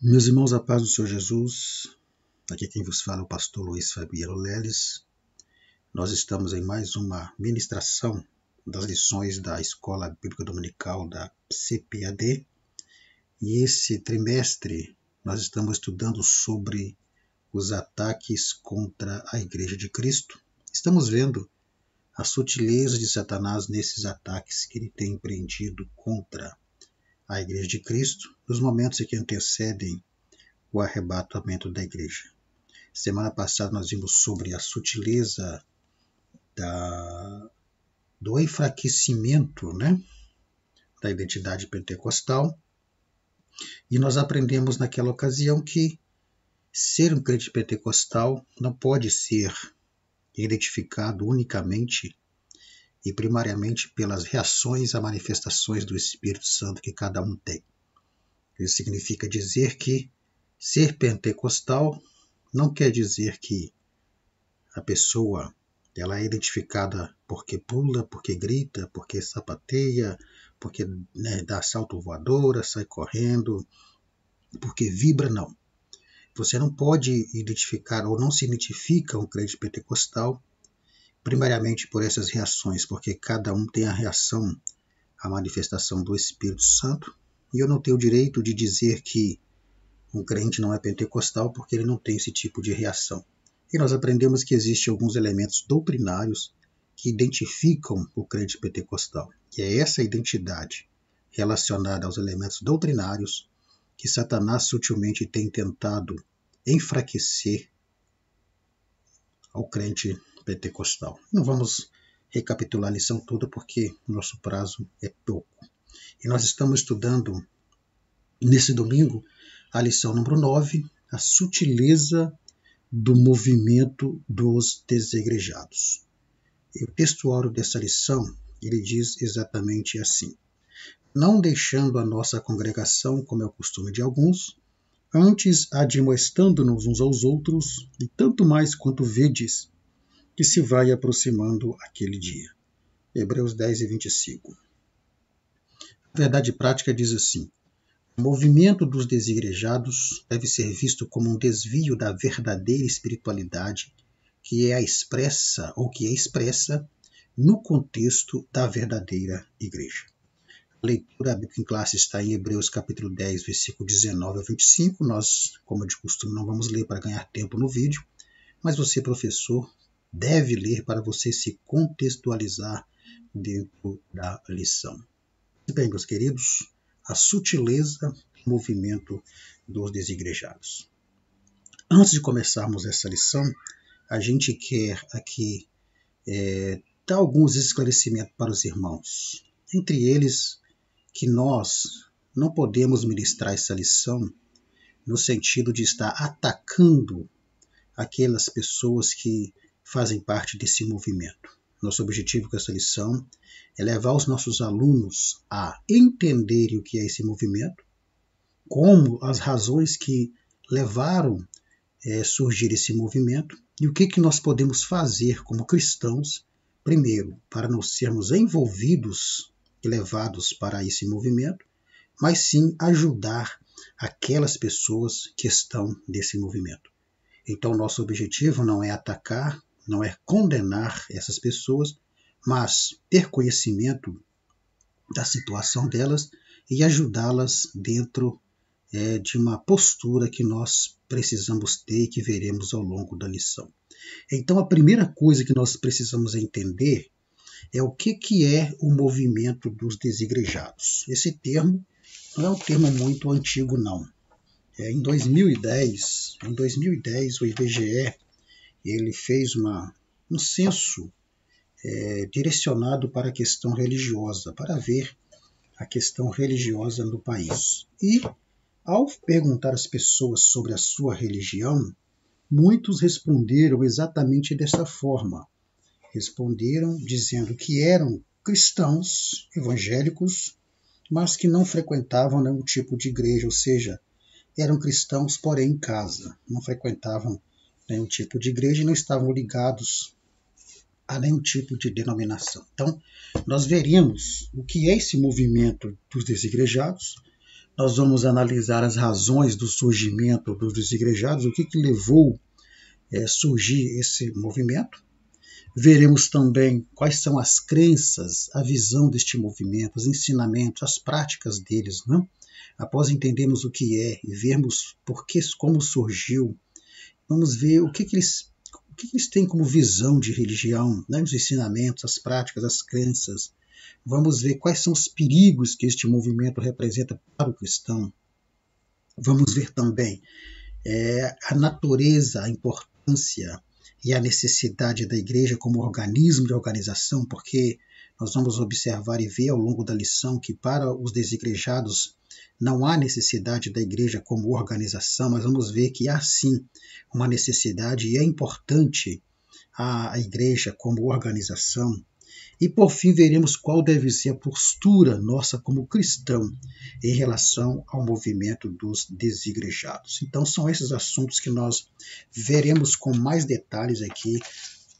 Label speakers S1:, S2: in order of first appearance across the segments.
S1: Meus irmãos, a paz do Senhor Jesus, aqui quem vos fala é o pastor Luiz Fabiano Leles. Nós estamos em mais uma ministração das lições da Escola Bíblica Dominical da CPAD. E esse trimestre nós estamos estudando sobre os ataques contra a Igreja de Cristo. Estamos vendo a sutileza de Satanás nesses ataques que ele tem empreendido contra a Igreja de Cristo, nos momentos em que antecedem o arrebatamento da igreja. Semana passada nós vimos sobre a sutileza do enfraquecimento, da identidade pentecostal, e nós aprendemos naquela ocasião que ser um crente pentecostal não pode ser identificado unicamente e primariamente pelas reações a manifestações do Espírito Santo que cada um tem. Isso significa dizer que ser pentecostal não quer dizer que a pessoa ela é identificada porque pula, porque grita, porque sapateia, porque dá salto voadora, sai correndo, porque vibra, não. Você não pode identificar ou não se identifica um crente pentecostal primariamente por essas reações, porque cada um tem a reação à manifestação do Espírito Santo, e eu não tenho o direito de dizer que um crente não é pentecostal porque ele não tem esse tipo de reação. E nós aprendemos que existem alguns elementos doutrinários que identificam o crente pentecostal, que é essa identidade relacionada aos elementos doutrinários que Satanás sutilmente tem tentado enfraquecer ao crente pentecostal. Não vamos recapitular a lição toda porque o nosso prazo é pouco. E nós estamos estudando nesse domingo a lição número 9, a sutileza do movimento dos desigrejados. E o textuário dessa lição, ele diz exatamente assim: não deixando a nossa congregação, como é o costume de alguns, antes admoestando-nos uns aos outros, e tanto mais quanto vedes que se vai aproximando aquele dia. Hebreus 10 e 25. A verdade prática diz assim: o movimento dos desigrejados deve ser visto como um desvio da verdadeira espiritualidade que é expressa no contexto da verdadeira igreja. A leitura bíblica em classe está em Hebreus capítulo 10, versículo 19 a 25. Nós, como de costume, não vamos ler para ganhar tempo no vídeo, mas você, professor, deve ler para você se contextualizar dentro da lição. Bem, meus queridos, a sutileza do movimento dos desigrejados. Antes de começarmos essa lição, a gente quer aqui dar alguns esclarecimentos para os irmãos. Entre eles, que nós não podemos ministrar essa lição no sentido de estar atacando aquelas pessoas que fazem parte desse movimento. Nosso objetivo com essa lição é levar os nossos alunos a entenderem o que é esse movimento, como as razões que levaram a surgir esse movimento e o que nós podemos fazer como cristãos, primeiro, para não sermos envolvidos e levados para esse movimento, mas sim ajudar aquelas pessoas que estão nesse movimento. Então, nosso objetivo não é atacar, não é condenar essas pessoas, mas ter conhecimento da situação delas e ajudá-las dentro de uma postura que nós precisamos ter e que veremos ao longo da lição. Então, a primeira coisa que nós precisamos entender é o que é o movimento dos desigrejados. Esse termo não é um termo muito antigo, não. Em 2010, o IBGE ele fez um censo direcionado para a questão religiosa, para ver a questão religiosa no país. E, ao perguntar às pessoas sobre a sua religião, muitos responderam exatamente dessa forma. Responderam dizendo que eram cristãos evangélicos, mas que não frequentavam nenhum tipo de igreja, ou seja, eram cristãos, porém em casa, não frequentavam nenhum tipo de igreja e não estavam ligados a nenhum tipo de denominação. Então, nós veremos o que é esse movimento dos desigrejados, Nós vamos analisar as razões do surgimento dos desigrejados, o que levou a surgir esse movimento. Veremos também quais são as crenças, a visão deste movimento, os ensinamentos, as práticas deles, né? Após entendermos o que é e vermos como surgiu, vamos ver o que eles têm como visão de religião, né? Os ensinamentos, as práticas, as crenças. Vamos ver quais são os perigos que este movimento representa para o cristão. Vamos ver também a natureza, a importância e a necessidade da igreja como organismo de organização, porque nós vamos observar e ver ao longo da lição que para os desigrejados não há necessidade da igreja como organização, mas vamos ver que há sim uma necessidade e é importante a igreja como organização. E por fim veremos qual deve ser a postura nossa como cristão em relação ao movimento dos desigrejados. Então são esses assuntos que nós veremos com mais detalhes aqui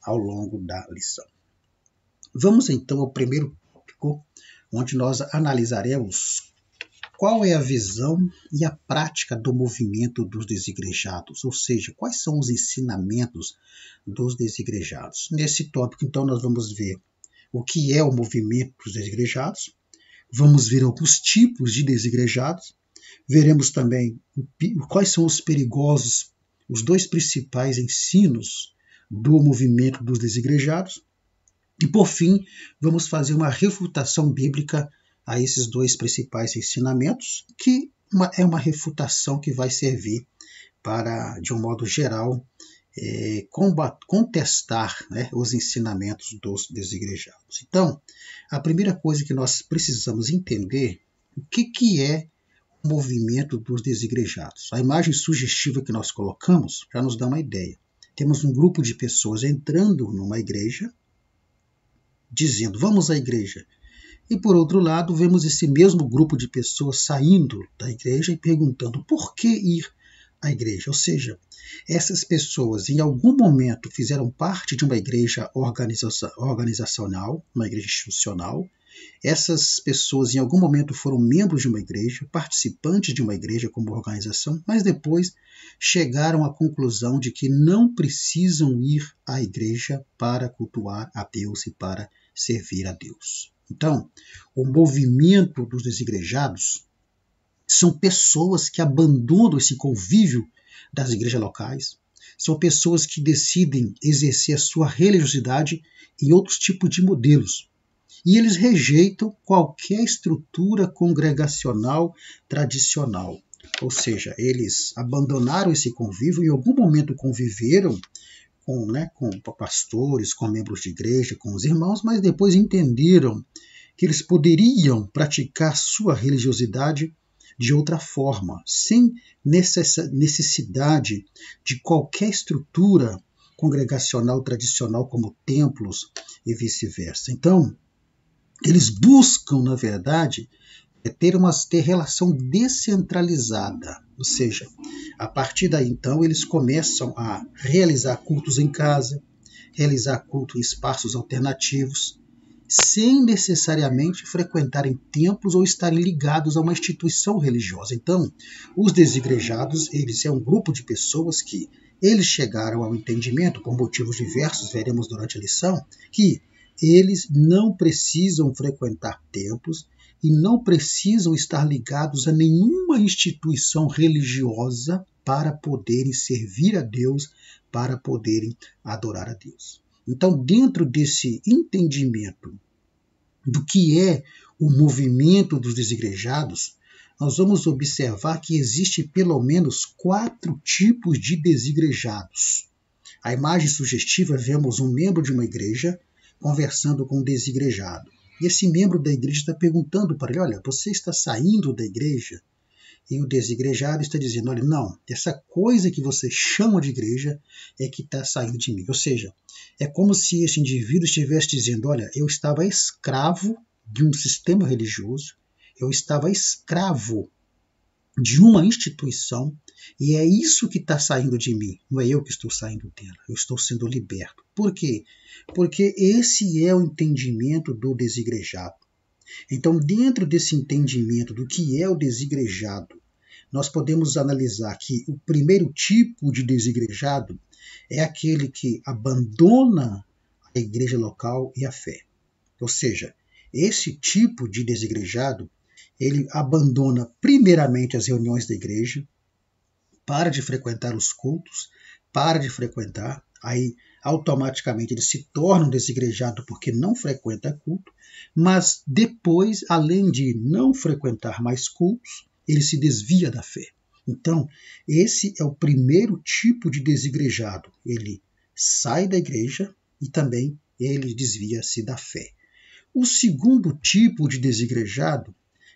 S1: ao longo da lição. Vamos então ao primeiro tópico, onde nós analisaremos qual é a visão e a prática do movimento dos desigrejados, ou seja, quais são os ensinamentos dos desigrejados. Nesse tópico, então, nós vamos ver o que é o movimento dos desigrejados, vamos ver alguns tipos de desigrejados, veremos também quais são os perigosos, os dois principais ensinos do movimento dos desigrejados, e por fim, vamos fazer uma refutação bíblica a esses dois principais ensinamentos, que é uma refutação que vai servir para, de um modo geral, contestar, né, os ensinamentos dos desigrejados. Então, a primeira coisa que nós precisamos entender o que é o movimento dos desigrejados. A imagem sugestiva que nós colocamos já nos dá uma ideia. Temos um grupo de pessoas entrando numa igreja, dizendo, vamos à igreja. E, por outro lado, vemos esse mesmo grupo de pessoas saindo da igreja e perguntando por que ir à igreja. Ou seja, essas pessoas em algum momento fizeram parte de uma igreja organizacional, uma igreja institucional. Essas pessoas em algum momento foram membros de uma igreja, participantes de uma igreja como organização, mas depois chegaram à conclusão de que não precisam ir à igreja para cultuar a Deus e para servir a Deus. Então, o movimento dos desigrejados são pessoas que abandonam esse convívio das igrejas locais, são pessoas que decidem exercer a sua religiosidade em outros tipos de modelos. E eles rejeitam qualquer estrutura congregacional tradicional. Ou seja, eles abandonaram esse convívio, em algum momento conviveram com pastores, com membros de igreja, com os irmãos, mas depois entenderam que eles poderiam praticar sua religiosidade de outra forma, sem necessidade de qualquer estrutura congregacional tradicional como templos e vice-versa. Então, eles buscam, na verdade, ter relação descentralizada, ou seja, a partir daí, então, eles começam a realizar cultos em casa, realizar culto em espaços alternativos, sem necessariamente frequentarem templos ou estarem ligados a uma instituição religiosa. Então, os desigrejados, eles é um grupo de pessoas que eles chegaram ao entendimento, por motivos diversos, veremos durante a lição, que eles não precisam frequentar templos e não precisam estar ligados a nenhuma instituição religiosa para poderem servir a Deus, para poderem adorar a Deus. Então, dentro desse entendimento do que é o movimento dos desigrejados, nós vamos observar que existe pelo menos 4 tipos de desigrejados. A imagem sugestiva, vemos um membro de uma igreja conversando com um desigrejado. E esse membro da igreja está perguntando para ele, olha, você está saindo da igreja? E o desigrejado está dizendo, olha, não, essa coisa que você chama de igreja é que está saindo de mim. Ou seja, é como se esse indivíduo estivesse dizendo, olha, eu estava escravo de um sistema religioso, eu estava escravo de uma instituição, e é isso que está saindo de mim, não é eu que estou saindo dela, eu estou sendo liberto. Por quê? Porque esse é o entendimento do desigrejado. Então, dentro desse entendimento do que é o desigrejado, nós podemos analisar que o primeiro tipo de desigrejado é aquele que abandona a igreja local e a fé. Ou seja, esse tipo de desigrejado, ele abandona primeiramente as reuniões da igreja, para de frequentar os cultos, para de frequentar, aí automaticamente ele se torna um desigrejado porque não frequenta culto, mas depois, além de não frequentar mais cultos, ele se desvia da fé. Então, esse é o primeiro tipo de desigrejado. Ele sai da igreja e também ele desvia-se da fé. O segundo tipo de desigrejado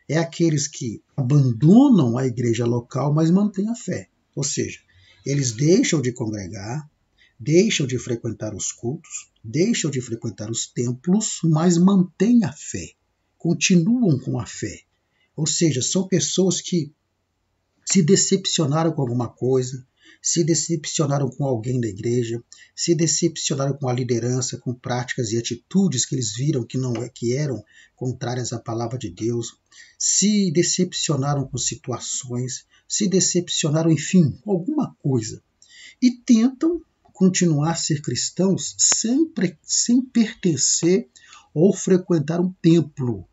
S1: é aqueles que abandonam a igreja local, mas mantêm a fé. Ou seja, eles deixam de congregar, deixam de frequentar os cultos, deixam de frequentar os templos, mas mantêm a fé, continuam com a fé. Ou seja, são pessoas que se decepcionaram com alguma coisa, se decepcionaram com alguém da igreja, se decepcionaram com a liderança, com práticas e atitudes que eles viram que eram contrárias à palavra de Deus, se decepcionaram com situações, se decepcionaram, enfim, com alguma coisa, e tentam continuar a ser cristãos sem pertencer ou frequentar um templo.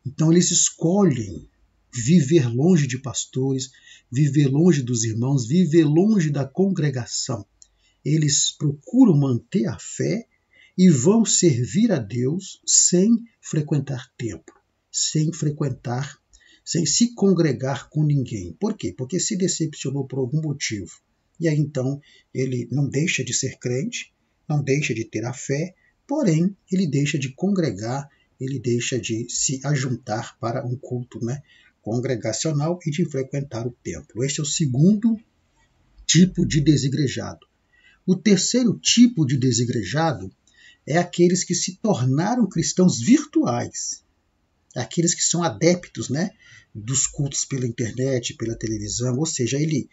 S1: Então eles escolhem viver longe de pastores, viver longe dos irmãos, viver longe da congregação. Eles procuram manter a fé e vão servir a Deus sem frequentar templo, sem se congregar com ninguém. Por quê? Porque se decepcionou por algum motivo. E aí então ele não deixa de ser crente, não deixa de ter a fé, porém ele deixa de congregar, ele deixa de se ajuntar para um culto, congregacional e de frequentar o templo. Este é o segundo tipo de desigrejado. O terceiro tipo de desigrejado é aqueles que se tornaram cristãos virtuais, aqueles que são adeptos, dos cultos pela internet, pela televisão, ou seja, ele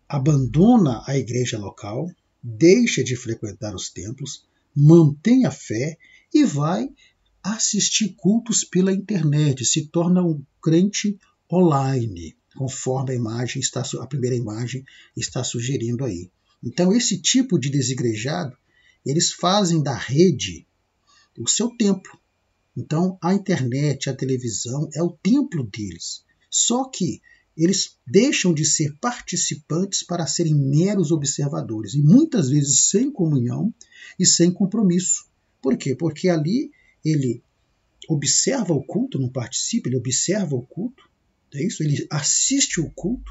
S1: abandona a igreja local, deixa de frequentar os templos, mantém a fé e vai assistir cultos pela internet, se torna um crente online, conforme a primeira imagem está sugerindo aí. Então, esse tipo de desigrejado, eles fazem da rede o seu templo. Então, a internet, a televisão é o templo deles. Só que eles deixam de ser participantes para serem meros observadores, e muitas vezes sem comunhão e sem compromisso. Por quê? Porque ali ele observa o culto, não participa, ele observa o culto, é isso? Ele assiste o culto,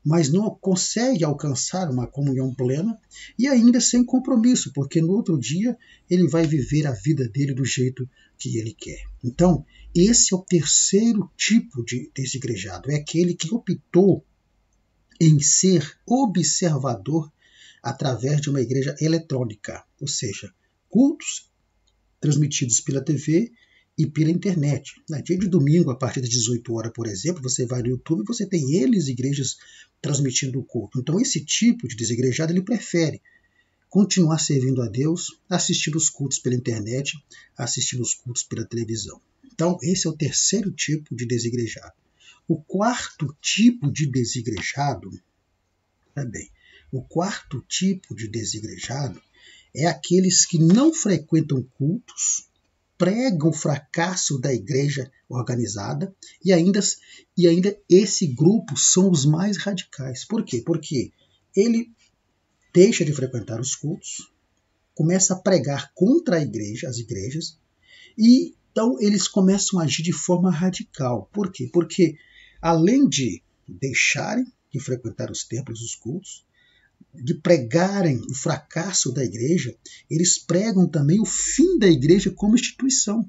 S1: mas não consegue alcançar uma comunhão plena e ainda sem compromisso, porque no outro dia ele vai viver a vida dele do jeito que ele quer. Então, esse é o terceiro tipo de desigrejado, é aquele que optou em ser observador através de uma igreja eletrônica, ou seja, cultos transmitidos pela TV e pela internet. Na dia de domingo, a partir das 18 horas, por exemplo, você vai no YouTube e você tem igrejas transmitindo o culto. Então, esse tipo de desigrejado, ele prefere continuar servindo a Deus, assistindo os cultos pela internet, assistindo os cultos pela televisão. Então, esse é o terceiro tipo de desigrejado. O quarto tipo de desigrejado, o quarto tipo de desigrejado é aqueles que não frequentam cultos, pregam o fracasso da igreja organizada e ainda esse grupo são os mais radicais. Por quê? Porque ele deixa de frequentar os cultos, começa a pregar contra as igrejas, e então eles começam a agir de forma radical. Por quê? Porque além de deixarem de frequentar os templos, os cultos, de pregarem o fracasso da igreja, eles pregam também o fim da igreja como instituição.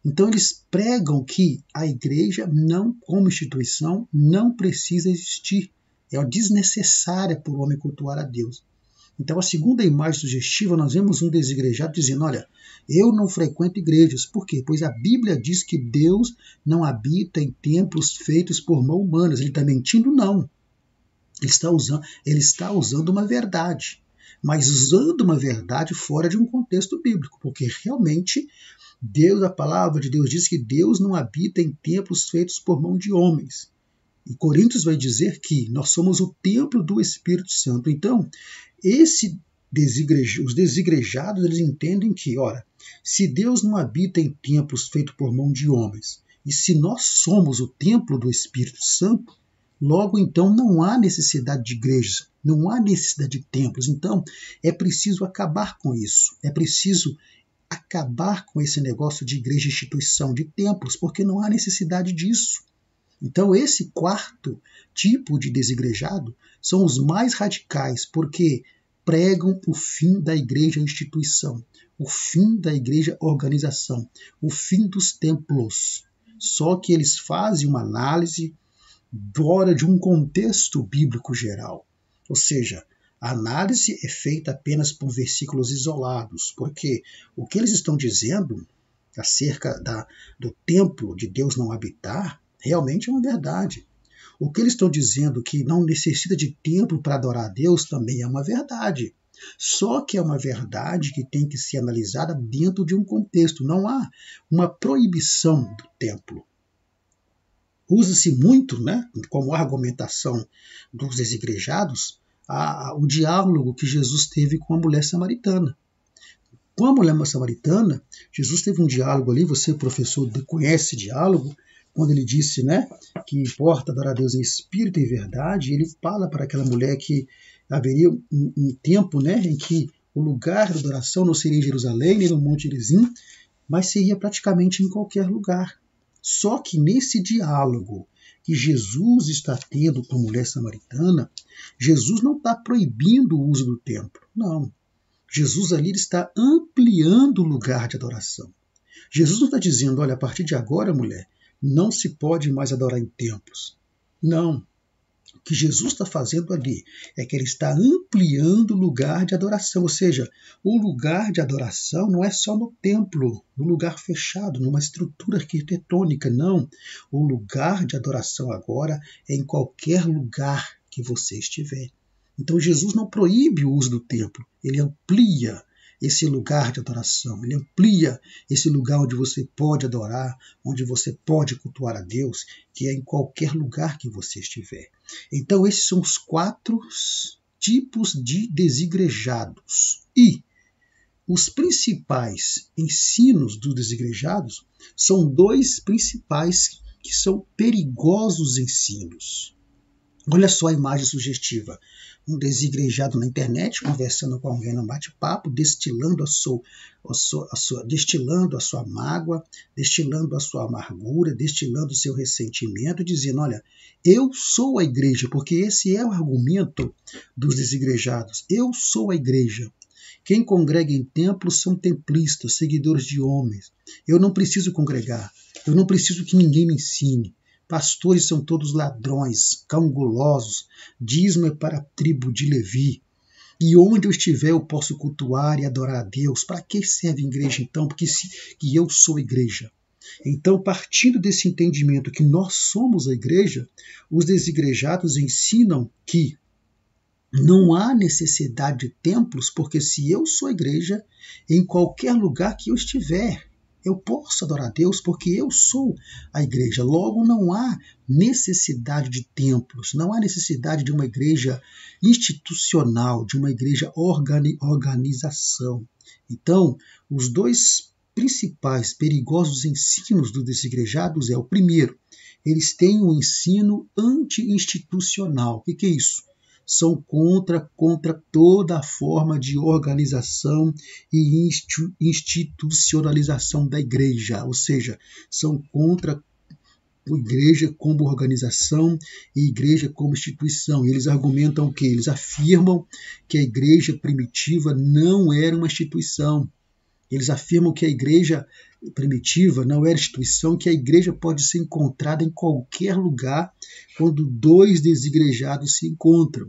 S1: Então eles pregam que a igreja, não como instituição, não precisa existir. É desnecessária para o homem cultuar a Deus. Então a segunda imagem sugestiva, nós vemos um desigrejado dizendo, olha, eu não frequento igrejas. Por quê? Pois a Bíblia diz que Deus não habita em templos feitos por mãos humanas. Ele está mentindo? Não. Ele está usando uma verdade, mas usando uma verdade fora de um contexto bíblico, porque realmente Deus, a palavra de Deus diz que Deus não habita em templos feitos por mão de homens. E Coríntios vai dizer que nós somos o templo do Espírito Santo. Então, os desigrejados, eles entendem que, ora, se Deus não habita em templos feitos por mão de homens, e se nós somos o templo do Espírito Santo, logo então não há necessidade de igrejas, não há necessidade de templos. Então, é preciso acabar com isso. É preciso acabar com esse negócio de igreja, instituição, de templos, porque não há necessidade disso. Então, esse quarto tipo de desigrejado são os mais radicais, porque pregam o fim da igreja instituição, o fim da igreja organização, o fim dos templos. Só que eles fazem uma análise fora de um contexto bíblico geral. Ou seja, a análise é feita apenas por versículos isolados, porque o que eles estão dizendo acerca do templo de Deus não habitar realmente é uma verdade. O que eles estão dizendo que não necessita de templo para adorar a Deus também é uma verdade. Só que é uma verdade que tem que ser analisada dentro de um contexto. Não há uma proibição do templo. Usa-se muito, né, como argumentação dos desigrejados, o diálogo que Jesus teve com a mulher samaritana. Com a mulher samaritana, Jesus teve um diálogo ali, você, professor, conhece diálogo, quando ele disse, né, que importa adorar a Deus em espírito e verdade. Ele fala para aquela mulher que haveria um tempo, né, em que o lugar da adoração não seria em Jerusalém, nem no Monte Gerizim, mas seria praticamente em qualquer lugar. Só que nesse diálogo que Jesus está tendo com a mulher samaritana, Jesus não está proibindo o uso do templo. Não. Jesus ali está ampliando o lugar de adoração. Jesus não está dizendo, olha, a partir de agora, mulher, não se pode mais adorar em templos. Não. O que Jesus está fazendo ali é que ele está ampliando o lugar de adoração. Ou seja, o lugar de adoração não é só no templo, no lugar fechado, numa estrutura arquitetônica. Não. O lugar de adoração agora é em qualquer lugar que você estiver. Então Jesus não proíbe o uso do templo, ele amplia esse lugar de adoração, ele amplia esse lugar onde você pode adorar, onde você pode cultuar a Deus, que é em qualquer lugar que você estiver. Então esses são os 4 tipos de desigrejados. E os principais ensinos dos desigrejados são 2 principais que são perigosos ensinos. Olha só a imagem sugestiva. Um desigrejado na internet, conversando com alguém no bate-papo, destilando a sua mágoa, destilando a sua amargura, destilando o seu ressentimento, dizendo, olha, eu sou a igreja, porque esse é o argumento dos desigrejados. Eu sou a igreja. Quem congrega em templos são templistas, seguidores de homens. Eu não preciso congregar, eu não preciso que ninguém me ensine. Pastores são todos ladrões, cão gulosos, dízimo é para a tribo de Levi. E onde eu estiver eu posso cultuar e adorar a Deus. Para que serve a igreja então? Porque que eu sou a igreja. Então, partindo desse entendimento que nós somos a igreja, os desigrejados ensinam que não há necessidade de templos, porque se eu sou a igreja, em qualquer lugar que eu estiver, eu posso adorar a Deus porque eu sou a igreja. Logo, não há necessidade de templos, não há necessidade de uma igreja institucional, de uma igreja organização. Então, os 2 principais perigosos ensinos dos desigrejados é o primeiro, eles têm um ensino anti-institucional. O que é isso? São contra toda a forma de organização e institucionalização da igreja, ou seja, são contra a igreja como organização e igreja como instituição. E eles argumentam o quê? Eles afirmam que a igreja primitiva não era uma instituição. Eles afirmam que a igreja primitiva não era instituição, que a igreja pode ser encontrada em qualquer lugar quando 2 desigrejados se encontram.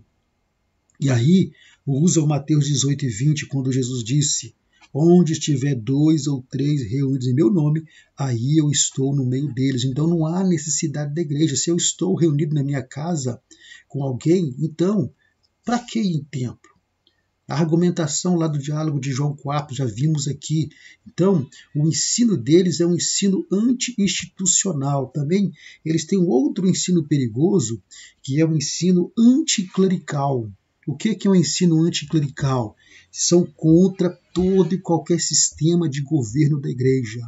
S1: E aí, usa o Mateus 18 e 20, quando Jesus disse, onde estiver 2 ou 3 reunidos em meu nome, aí eu estou no meio deles. Então não há necessidade da igreja. Se eu estou reunido na minha casa com alguém, então, para que ir em templo? A argumentação lá do diálogo de João 4, já vimos aqui. Então, o ensino deles é um ensino anti-institucional. Também eles têm um outro ensino perigoso, que é o ensino anticlerical. O que é um ensino anticlerical? São contra todo e qualquer sistema de governo da igreja.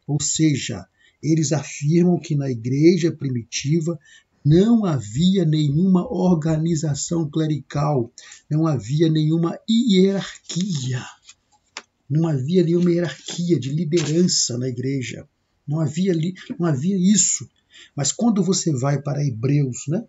S1: Ou seja, eles afirmam que na igreja primitiva não havia nenhuma organização clerical, não havia nenhuma hierarquia. Não havia nenhuma hierarquia de liderança na igreja. Não havia isso. Mas quando você vai para Hebreus, né?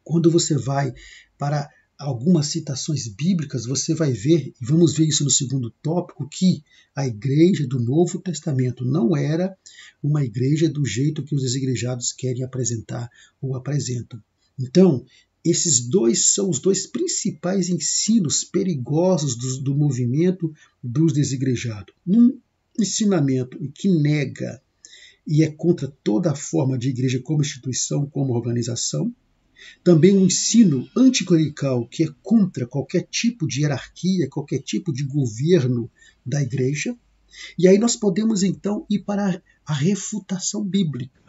S1: Quando você vai para algumas citações bíblicas, você vai ver, e vamos ver isso no segundo tópico, que a igreja do Novo Testamento não era uma igreja do jeito que os desigrejados querem apresentar ou apresentam. Então, esses dois são os dois principais ensinos perigosos do movimento dos desigrejados. Um ensinamento que nega e é contra toda a forma de igreja como instituição, como organização. Também um ensino anticlerical que é contra qualquer tipo de hierarquia, qualquer tipo de governo da igreja. E aí nós podemos então ir para a refutação bíblica.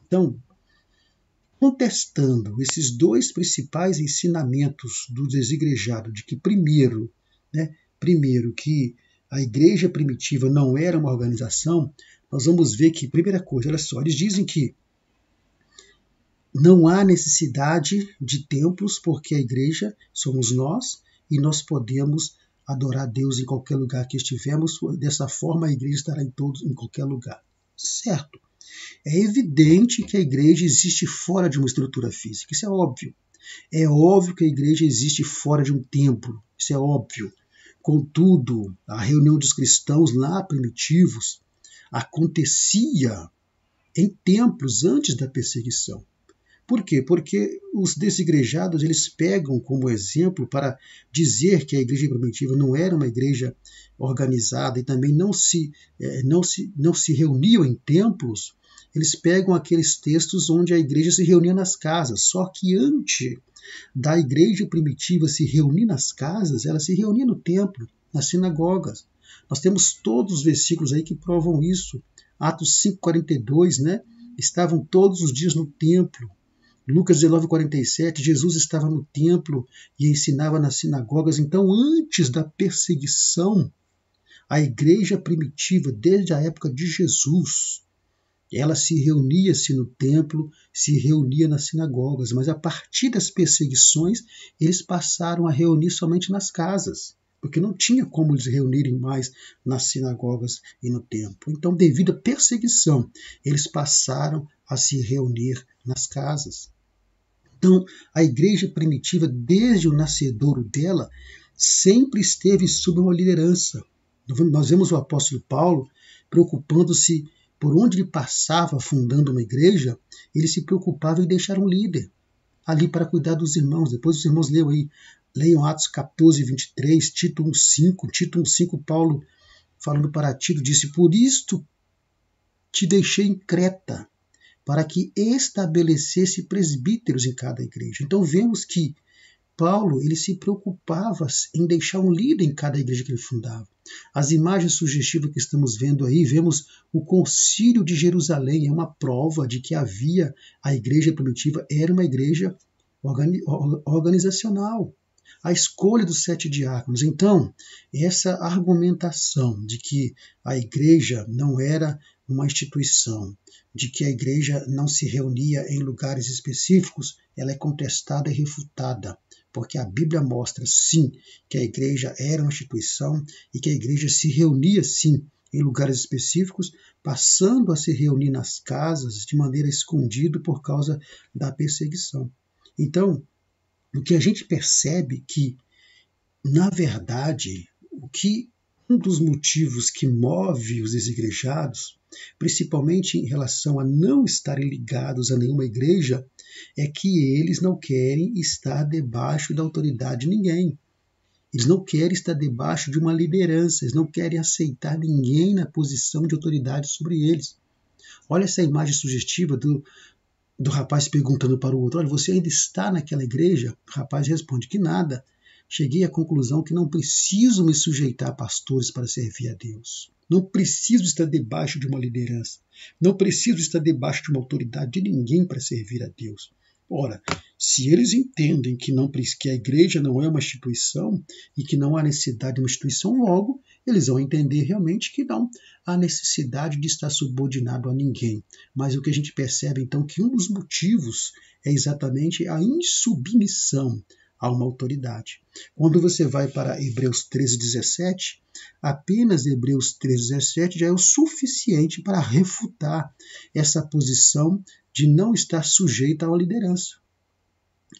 S1: Então, contestando esses dois principais ensinamentos do desigrejado, de que primeiro que a igreja primitiva não era uma organização, nós vamos ver que, primeira coisa, olha só, eles dizem que não há necessidade de templos, porque a igreja somos nós e nós podemos adorar a Deus em qualquer lugar que estivermos. Dessa forma, a igreja estará em qualquer lugar. Certo. É evidente que a igreja existe fora de uma estrutura física. Isso é óbvio. É óbvio que a igreja existe fora de um templo. Isso é óbvio. Contudo, a reunião dos cristãos lá primitivos acontecia em templos antes da perseguição. Por quê? Porque os desigrejados eles pegam como exemplo para dizer que a igreja primitiva não era uma igreja organizada e também não se reuniam em templos. Eles pegam aqueles textos onde a igreja se reunia nas casas. Só que antes da igreja primitiva se reunir nas casas, ela se reunia no templo, nas sinagogas. Nós temos todos os versículos aí que provam isso. Atos 5:42, né? Estavam todos os dias no templo. Lucas 19:47, Jesus estava no templo e ensinava nas sinagogas. Então, antes da perseguição, a igreja primitiva, desde a época de Jesus, ela se reunia-se no templo, se reunia nas sinagogas, mas a partir das perseguições, eles passaram a reunir somente nas casas, porque não tinha como eles reunirem mais nas sinagogas e no templo. Então, devido à perseguição, eles passaram a se reunir nas casas. Então, a igreja primitiva, desde o nascedouro dela, sempre esteve sob uma liderança. Nós vemos o apóstolo Paulo preocupando-se por onde ele passava fundando uma igreja, ele se preocupava em deixar um líder ali para cuidar dos irmãos. Depois os irmãos leiam Atos 14:23, Tito 1:5. Tito 1:5, Paulo, falando para Tito, disse: "Por isto te deixei em Creta, para que estabelecesse presbíteros em cada igreja." Então vemos que Paulo ele se preocupava em deixar um líder em cada igreja que ele fundava. As imagens sugestivas que estamos vendo aí, vemos o Concílio de Jerusalém, é uma prova de que a igreja primitiva era uma igreja organizacional. A escolha dos 7 diáconos. Então, essa argumentação de que a igreja não era uma instituição, de que a igreja não se reunia em lugares específicos, ela é contestada e refutada, porque a Bíblia mostra, sim, que a igreja era uma instituição e que a igreja se reunia, sim, em lugares específicos, passando a se reunir nas casas de maneira escondida por causa da perseguição. Então, o que a gente percebe que, na verdade, um dos motivos que move os desigrejados, principalmente em relação a não estarem ligados a nenhuma igreja, é que eles não querem estar debaixo da autoridade de ninguém. Eles não querem estar debaixo de uma liderança, eles não querem aceitar ninguém na posição de autoridade sobre eles. Olha essa imagem sugestiva do rapaz perguntando para o outro: "Olha, você ainda está naquela igreja?" O rapaz responde que nada, cheguei à conclusão que não preciso me sujeitar a pastores para servir a Deus. Não preciso estar debaixo de uma liderança. Não preciso estar debaixo de uma autoridade de ninguém para servir a Deus. Ora, se eles entendem que a igreja não é uma instituição e que não há necessidade de uma instituição, logo, eles vão entender realmente que não há necessidade de estar subordinado a ninguém. Mas o que a gente percebe, então, que um dos motivos é exatamente a insubmissão a uma autoridade. Quando você vai para Hebreus 13:17, apenas Hebreus 13:17 já é o suficiente para refutar essa posição de não estar sujeita a uma liderança.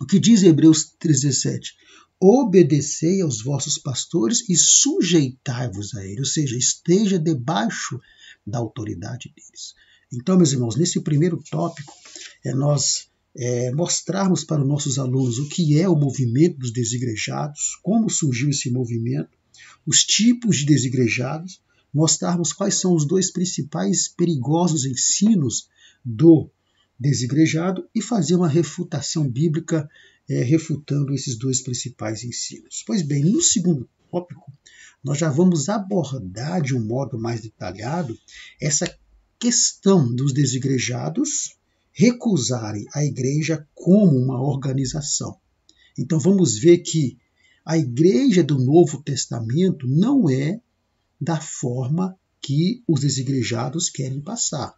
S1: O que diz Hebreus 13:17? Obedecei aos vossos pastores e sujeitai-vos a eles, ou seja, esteja debaixo da autoridade deles. Então, meus irmãos, nesse primeiro tópico, nós mostrarmos para os nossos alunos o que é o movimento dos desigrejados, como surgiu esse movimento, os tipos de desigrejados, mostrarmos quais são os dois principais perigosos ensinos do desigrejado e fazer uma refutação bíblica refutando esses dois principais ensinos. Pois bem, no segundo tópico, nós já vamos abordar de um modo mais detalhado essa questão dos desigrejados recusarem a igreja como uma organização. Então vamos ver que a igreja do Novo Testamento não é da forma que os desigrejados querem passar.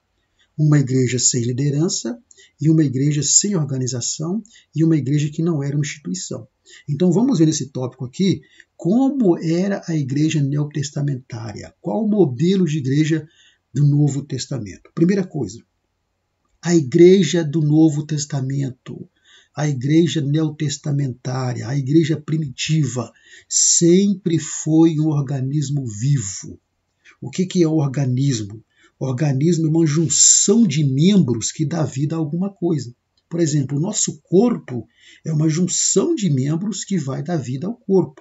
S1: Uma igreja sem liderança e uma igreja sem organização e uma igreja que não era uma instituição. Então vamos ver nesse tópico aqui como era a igreja neotestamentária, qual o modelo de igreja do Novo Testamento. Primeira coisa, a igreja do Novo Testamento, a igreja neotestamentária, a igreja primitiva, sempre foi um organismo vivo. O que é o organismo? O organismo é uma junção de membros que dá vida a alguma coisa. Por exemplo, o nosso corpo é uma junção de membros que vai dar vida ao corpo.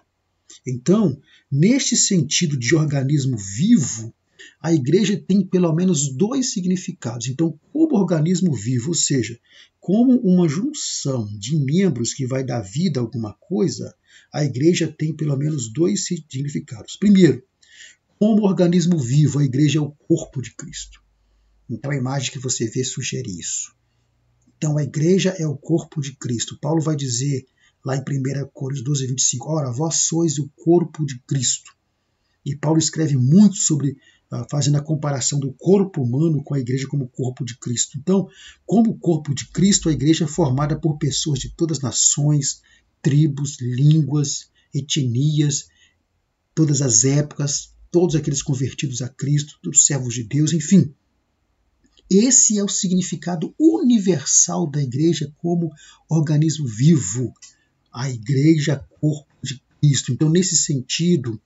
S1: Então, neste sentido de organismo vivo, a igreja tem pelo menos dois significados. Então, como organismo vivo, ou seja, como uma junção de membros que vai dar vida a alguma coisa, a igreja tem pelo menos dois significados. Primeiro, como organismo vivo, a igreja é o corpo de Cristo. Então a imagem que você vê sugere isso. Então a igreja é o corpo de Cristo. Paulo vai dizer lá em 1 Coríntios 12:25, ora, vós sois o corpo de Cristo. E Paulo escreve muito sobre, fazendo a comparação do corpo humano com a igreja como corpo de Cristo. Então, como corpo de Cristo, a igreja é formada por pessoas de todas as nações, tribos, línguas, etnias, todas as épocas, todos aqueles convertidos a Cristo, todos servos de Deus, enfim. Esse é o significado universal da igreja como organismo vivo. A igreja, corpo de Cristo. Então, nesse sentido,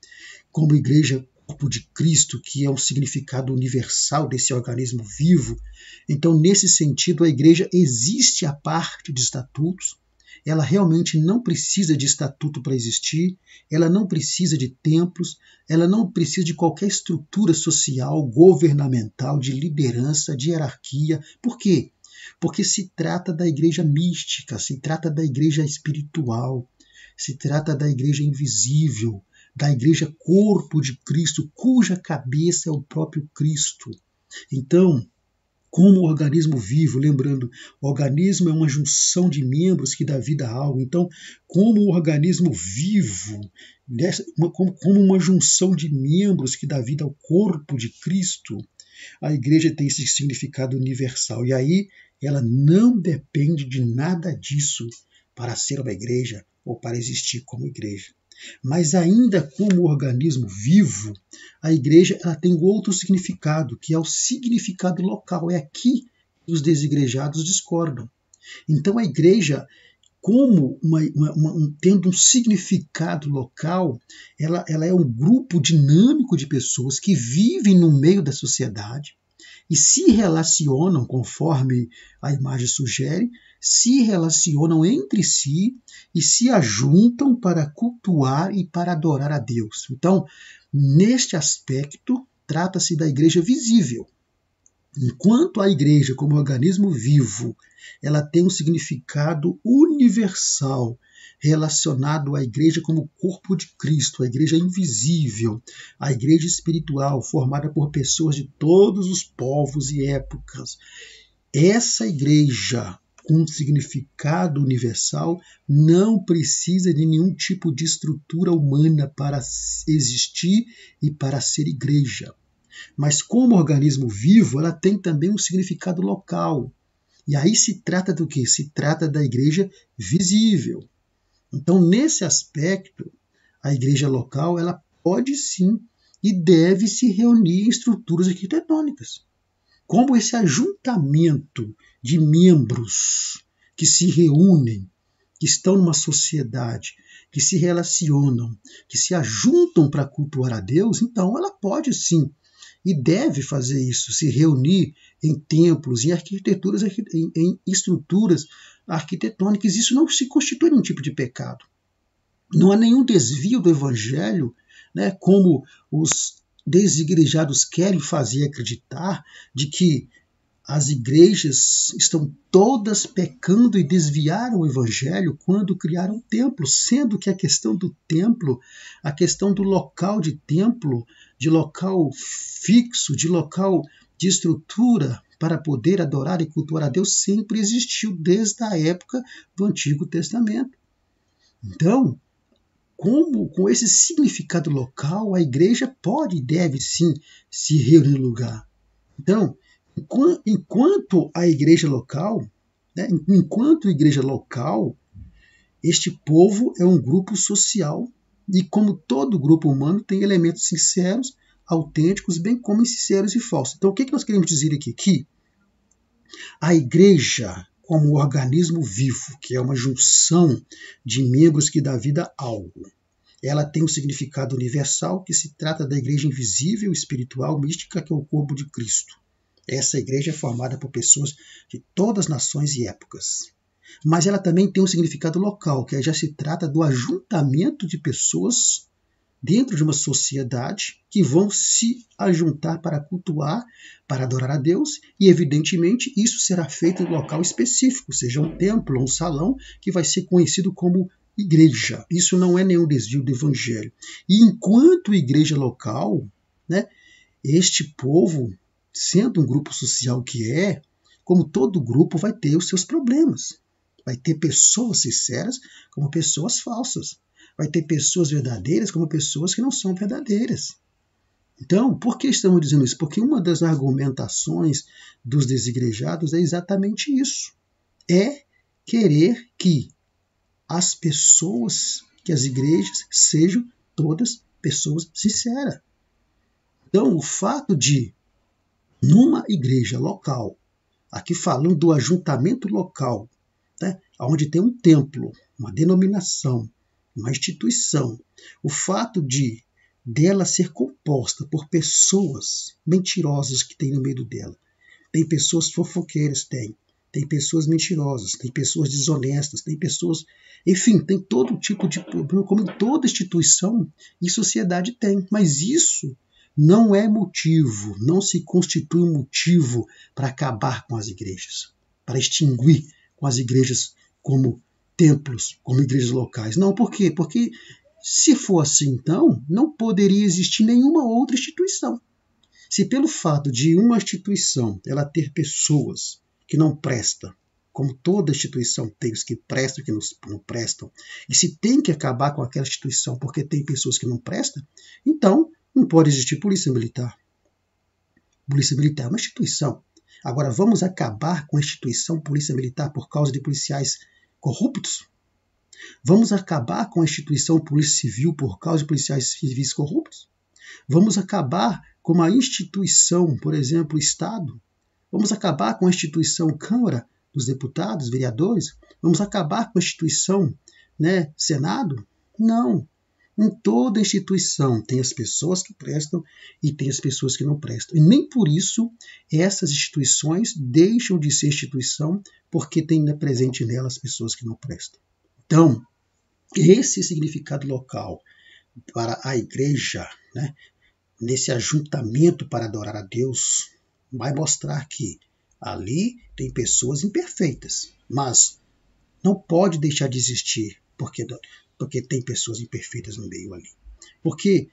S1: como igreja, corpo de Cristo, que é um significado universal desse organismo vivo, então, nesse sentido, a igreja existe à parte de estatutos. Ela realmente não precisa de estatuto para existir, ela não precisa de templos, ela não precisa de qualquer estrutura social, governamental, de liderança, de hierarquia. Por quê? Porque se trata da igreja mística, se trata da igreja espiritual, se trata da igreja invisível, da igreja corpo de Cristo, cuja cabeça é o próprio Cristo. Então, como organismo vivo, lembrando, o organismo é uma junção de membros que dá vida a algo. Então, como organismo vivo, como uma junção de membros que dá vida ao corpo de Cristo, a igreja tem esse significado universal. E aí, ela não depende de nada disso para ser uma igreja ou para existir como igreja. Mas ainda como organismo vivo, a igreja ela tem outro significado, que é o significado local. É aqui que os desigrejados discordam. Então a igreja, como tendo um significado local, ela é um grupo dinâmico de pessoas que vivem no meio da sociedade e se relacionam, conforme a imagem sugere, se relacionam entre si e se ajuntam para cultuar e para adorar a Deus. Então, neste aspecto, trata-se da igreja visível. Enquanto a igreja, como organismo vivo, ela tem um significado universal relacionado à igreja como corpo de Cristo, a igreja invisível, a igreja espiritual, formada por pessoas de todos os povos e épocas. Essa igreja com significado universal não precisa de nenhum tipo de estrutura humana para existir e para ser igreja. Mas como organismo vivo, ela tem também um significado local. E aí se trata do quê? Se trata da igreja visível. Então, nesse aspecto, a igreja local ela pode sim e deve se reunir em estruturas arquitetônicas. Como esse ajuntamento de membros que se reúnem, que estão numa sociedade, que se relacionam, que se ajuntam para cultuar a Deus, então ela pode sim e deve fazer isso, se reunir em templos, em arquiteturas, em estruturas arquitetônicas. Isso não se constitui um tipo de pecado. Não há nenhum desvio do evangelho, né, como os desigrejados querem fazer acreditar, de que as igrejas estão todas pecando e desviaram o evangelho quando criaram templos, sendo que a questão do templo, a questão do local de templo, de local fixo, de local de estrutura para poder adorar e cultuar a Deus sempre existiu desde a época do Antigo Testamento. Então, com esse significado local, a igreja pode e deve sim se reunir no lugar. Então, enquanto a igreja local, né, enquanto igreja local, este povo é um grupo social e, como todo grupo humano, tem elementos sinceros, autênticos, bem como insinceros e falsos. Então, o que nós queremos dizer aqui? Que a igreja, como organismo vivo, que é uma junção de membros que dá vida a algo, ela tem um significado universal que se trata da igreja invisível, espiritual, mística, que é o corpo de Cristo. Essa igreja é formada por pessoas de todas as nações e épocas. Mas ela também tem um significado local, que já se trata do ajuntamento de pessoas dentro de uma sociedade que vão se ajuntar para cultuar, para adorar a Deus, e evidentemente isso será feito em um local específico, seja um templo ou um salão, que vai ser conhecido como igreja. Isso não é nenhum desvio do evangelho. E enquanto igreja local, né, este povo, sendo um grupo social que é, como todo grupo, vai ter os seus problemas. Vai ter pessoas sinceras como pessoas falsas. Vai ter pessoas verdadeiras como pessoas que não são verdadeiras. Então, por que estamos dizendo isso? Porque uma das argumentações dos desigrejados é exatamente isso. É querer que as pessoas, que as igrejas sejam todas pessoas sinceras. Então, o fato de, numa igreja local, aqui falando do ajuntamento local, né, onde tem um templo, uma denominação, uma instituição, o fato de dela ser composta por pessoas mentirosas que tem no meio dela. Tem pessoas fofoqueiras, tem pessoas mentirosas, tem pessoas desonestas, tem pessoas... Enfim, tem todo tipo de problema, como em toda instituição e sociedade tem. Mas isso não é motivo, não se constitui um motivo para acabar com as igrejas, para extinguir com as igrejas como templos, como igrejas locais. Não, por quê? Porque se for assim, então, não poderia existir nenhuma outra instituição. Se pelo fato de uma instituição ela ter pessoas que não prestam, como toda instituição tem os que prestam e que não prestam, e se tem que acabar com aquela instituição porque tem pessoas que não prestam, então não pode existir polícia militar. Polícia militar é uma instituição. Agora, vamos acabar com a instituição polícia militar por causa de policiais corruptos? Vamos acabar com a instituição polícia civil por causa de policiais civis corruptos? Vamos acabar com a instituição, por exemplo, Estado? Vamos acabar com a instituição Câmara dos Deputados, vereadores? Vamos acabar com a instituição, né, Senado? Não. Em toda instituição tem as pessoas que prestam e tem as pessoas que não prestam. E nem por isso essas instituições deixam de ser instituição porque tem presente nelas pessoas que não prestam. Então, esse significado local para a igreja, né, nesse ajuntamento para adorar a Deus, vai mostrar que ali tem pessoas imperfeitas, mas não pode deixar de existir porque tem pessoas imperfeitas no meio ali. Porque,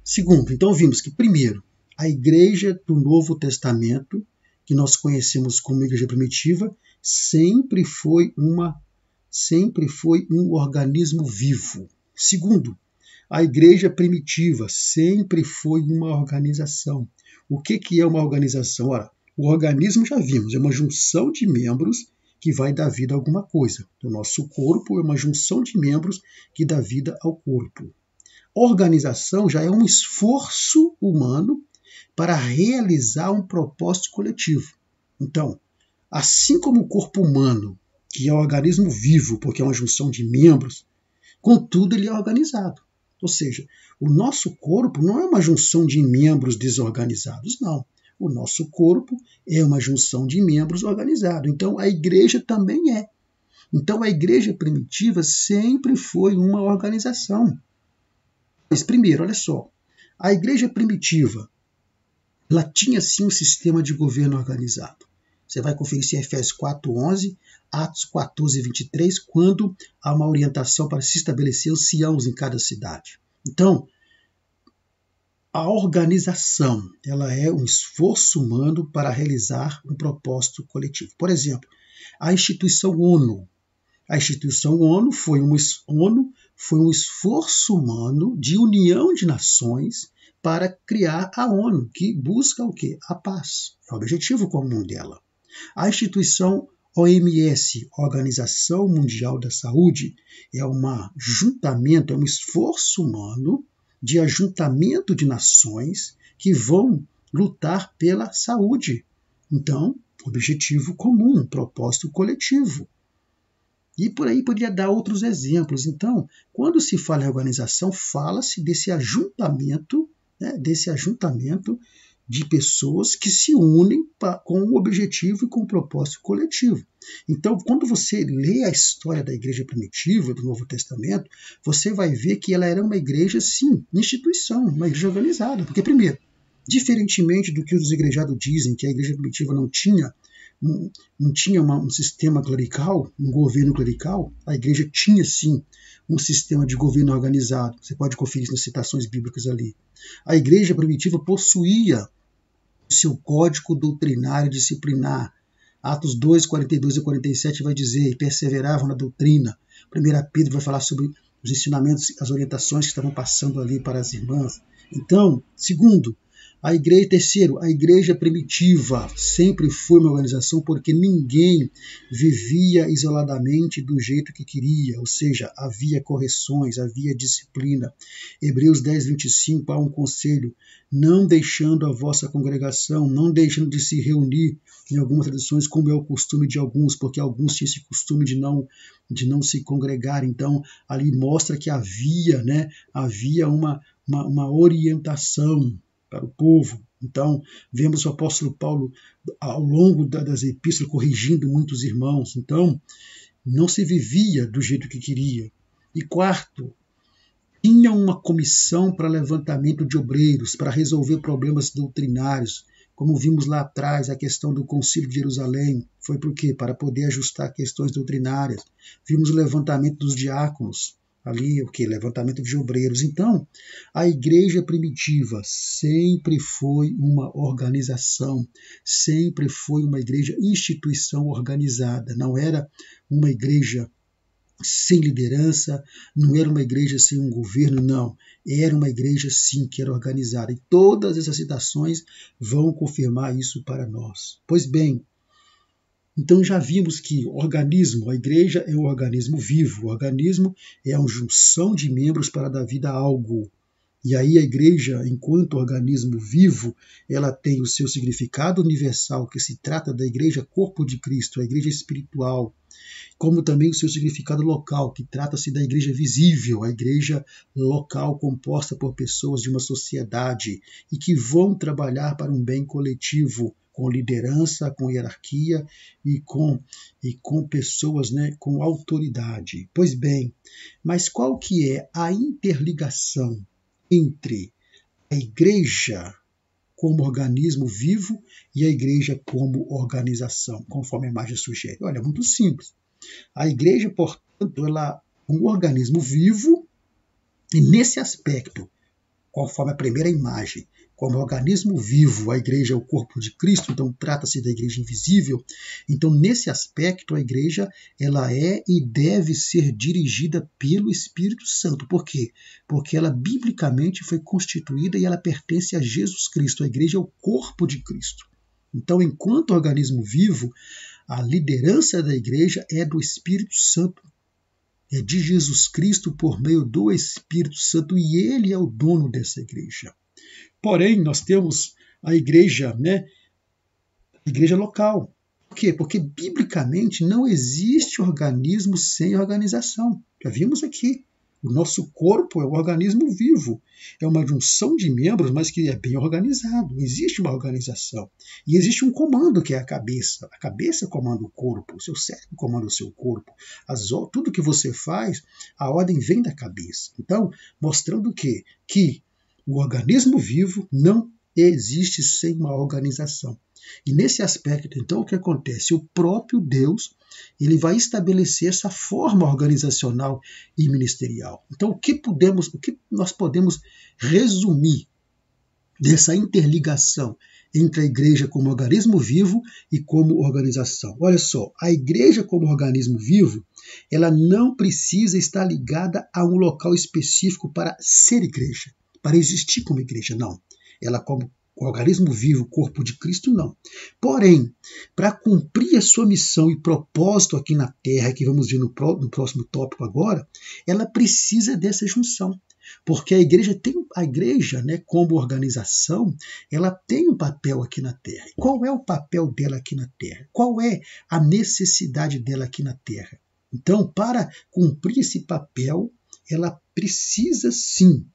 S1: segundo, então vimos que, primeiro, a igreja do Novo Testamento, que nós conhecemos como igreja primitiva, sempre foi um organismo vivo. Segundo, a igreja primitiva sempre foi uma organização. O que é uma organização? Ora, o organismo já vimos, é uma junção de membros que vai dar vida a alguma coisa. O nosso corpo é uma junção de membros que dá vida ao corpo. Organização já é um esforço humano para realizar um propósito coletivo. Então, assim como o corpo humano, que é um organismo vivo, porque é uma junção de membros, contudo ele é organizado. Ou seja, o nosso corpo não é uma junção de membros desorganizados, não. O nosso corpo é uma junção de membros organizados. Então, a igreja também é. Então, a igreja primitiva sempre foi uma organização. Mas, primeiro, olha só, a igreja primitiva, ela tinha sim um sistema de governo organizado. Você vai conferir isso em Efésios 4:11, Atos 14:23, quando há uma orientação para se estabelecer anciãos em cada cidade. Então, a organização, ela é um esforço humano para realizar um propósito coletivo. Por exemplo, a instituição ONU. A instituição ONU foi um esforço humano de união de nações para criar a ONU, que busca o quê? A paz. É o objetivo comum dela. A instituição OMS, Organização Mundial da Saúde, é um esforço humano de ajuntamento de nações que vão lutar pela saúde. Então, objetivo comum, propósito coletivo. E por aí poderia dar outros exemplos. Então, quando se fala em organização, fala-se desse ajuntamento de pessoas que se unem com um objetivo e com um propósito coletivo. Então, quando você lê a história da igreja primitiva do Novo Testamento, você vai ver que ela era uma igreja, sim, instituição, uma igreja organizada. Porque, primeiro, diferentemente do que os igrejados dizem, que a igreja primitiva não tinha um sistema clerical, um governo clerical, a igreja tinha sim um sistema de governo organizado. Você pode conferir isso nas citações bíblicas ali. A igreja primitiva possuía o seu código doutrinário disciplinar. Atos 2, 42 e 47 vai dizer, perseveravam na doutrina. 1 Pedro vai falar sobre os ensinamentos, as orientações que estavam passando ali para as irmãs. Então, segundo, terceiro, a igreja primitiva sempre foi uma organização porque ninguém vivia isoladamente do jeito que queria, ou seja, havia correções, havia disciplina. Hebreus 10, 25, há um conselho, não deixando a vossa congregação, não deixando de se reunir, em algumas traduções, como é o costume de alguns, porque alguns tinham esse costume de não se congregar. Então, ali mostra que havia uma orientação para o povo. Então, vemos o apóstolo Paulo, ao longo das epístolas, corrigindo muitos irmãos. Então, não se vivia do jeito que queria. E quarto, tinha uma comissão para levantamento de obreiros, para resolver problemas doutrinários. Como vimos lá atrás, a questão do Concílio de Jerusalém. Foi por quê? Para poder ajustar questões doutrinárias. Vimos o levantamento dos diáconos. Ali, levantamento de obreiros. Então, a igreja primitiva sempre foi uma organização, sempre foi uma instituição organizada. Não era uma igreja sem liderança, não era uma igreja sem um governo, não. Era uma igreja, sim, que era organizada. E todas essas citações vão confirmar isso para nós. Pois bem, então já vimos que a igreja é um organismo vivo, o organismo é uma junção de membros para dar vida a algo. E aí a igreja, enquanto organismo vivo, ela tem o seu significado universal, que se trata da igreja corpo de Cristo, a igreja espiritual, como também o seu significado local, que trata-se da igreja visível, a igreja local composta por pessoas de uma sociedade e que vão trabalhar para um bem coletivo, com liderança, com hierarquia e com pessoas, com autoridade. Pois bem, mas qual que é a interligação entre a igreja como organismo vivo e a igreja como organização, conforme a imagem sugere? Olha, é muito simples. A igreja, portanto, ela é um organismo vivo e nesse aspecto, conforme a primeira imagem, como organismo vivo, a igreja é o corpo de Cristo, então trata-se da igreja invisível. Então, nesse aspecto, a igreja ela é e deve ser dirigida pelo Espírito Santo. Por quê? Porque ela biblicamente foi constituída e ela pertence a Jesus Cristo. A igreja é o corpo de Cristo. Então, enquanto organismo vivo, a liderança da igreja é do Espírito Santo. É de Jesus Cristo por meio do Espírito Santo e ele é o dono dessa igreja. Porém, nós temos a igreja, a igreja local. Por quê? Porque biblicamente não existe organismo sem organização. Já vimos aqui. O nosso corpo é um organismo vivo. É uma junção de membros, mas que é bem organizado. Existe uma organização. E existe um comando que é a cabeça. A cabeça comanda o corpo. O seu cérebro comanda o seu corpo. Tudo que você faz, a ordem vem da cabeça. Então, mostrando que o organismo vivo não existe sem uma organização. E nesse aspecto, então, o que acontece? O próprio Deus ele vai estabelecer essa forma organizacional e ministerial. Então, o que nós podemos resumir dessa interligação entre a igreja como organismo vivo e como organização? Olha só, a igreja como organismo vivo, ela não precisa estar ligada a um local específico para ser igreja, para existir como igreja, não. Ela como organismo vivo, corpo de Cristo, não. Porém, para cumprir a sua missão e propósito aqui na Terra, que vamos ver no próximo tópico agora, ela precisa dessa junção. Porque a igreja, como organização, ela tem um papel aqui na Terra. Qual é o papel dela aqui na Terra? Qual é a necessidade dela aqui na Terra? Então, para cumprir esse papel, ela precisa sim,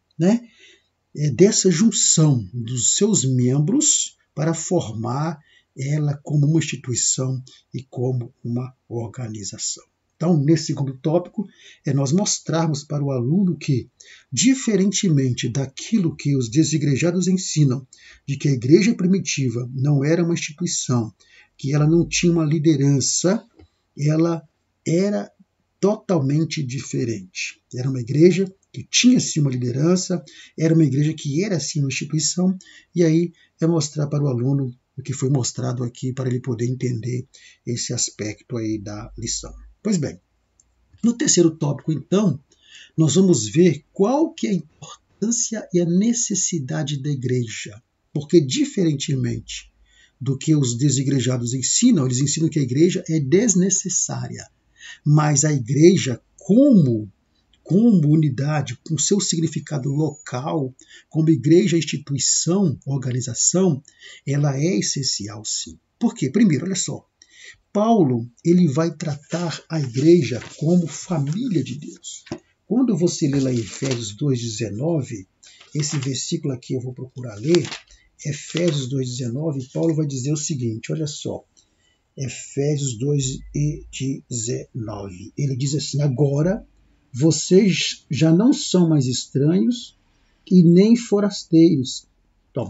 S1: dessa junção dos seus membros para formar ela como uma instituição e como uma organização. Então, nesse segundo tópico, é nós mostrarmos para o aluno que, diferentemente daquilo que os desigrejados ensinam, de que a igreja primitiva não era uma instituição, que ela não tinha uma liderança, ela era totalmente diferente. Era uma igreja que tinha sim uma liderança, era uma igreja que era sim uma instituição, e aí é mostrar para o aluno o que foi mostrado aqui para ele poder entender esse aspecto aí da lição. Pois bem, no terceiro tópico, então, nós vamos ver qual que é a importância e a necessidade da igreja, porque diferentemente do que os desigrejados ensinam, eles ensinam que a igreja é desnecessária, mas a igreja como unidade, com seu significado local, como igreja, instituição, organização, ela é essencial sim. Por quê? Primeiro, olha só, Paulo ele vai tratar a igreja como família de Deus. Quando você lê lá em Efésios 2,19, esse versículo aqui eu vou procurar ler, Efésios 2,19, Paulo vai dizer o seguinte, olha só, Efésios 2,19, ele diz assim, agora vocês já não são mais estranhos e nem forasteiros. Então,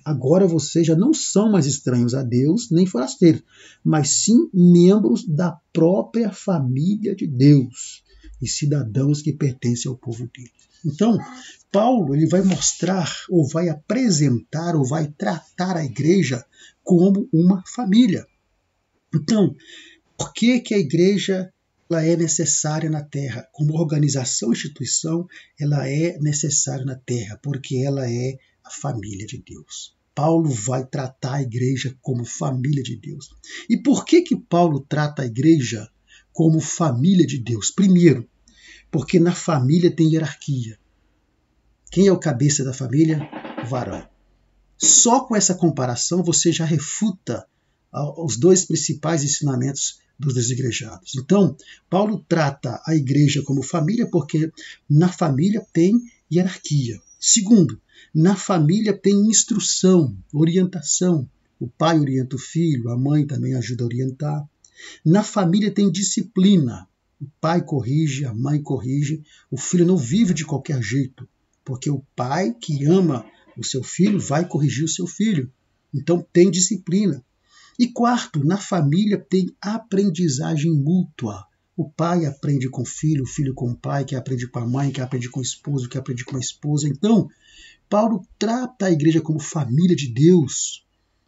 S1: agora vocês já não são mais estranhos a Deus, nem forasteiros, mas sim membros da própria família de Deus e cidadãos que pertencem ao povo dele. Então, Paulo ele vai mostrar, ou vai apresentar, ou vai tratar a igreja como uma família. Então, por que a igreja ela é necessária na Terra? Como organização, instituição, ela é necessária na Terra, porque ela é a família de Deus. Paulo vai tratar a igreja como família de Deus. E por que Paulo trata a igreja como família de Deus? Primeiro, porque na família tem hierarquia. Quem é o cabeça da família? O varão. Só com essa comparação você já refuta os dois principais ensinamentos dos desigrejados. Então, Paulo trata a igreja como família porque na família tem hierarquia. Segundo, na família tem instrução, orientação. O pai orienta o filho, a mãe também ajuda a orientar. Na família tem disciplina. O pai corrige, a mãe corrige. O filho não vive de qualquer jeito, porque o pai que ama o seu filho vai corrigir o seu filho. Então tem disciplina. E quarto, na família tem aprendizagem mútua. O pai aprende com o filho com o pai, que aprende com a mãe, que aprende com o esposo, que aprende com a esposa. Então, Paulo trata a igreja como família de Deus,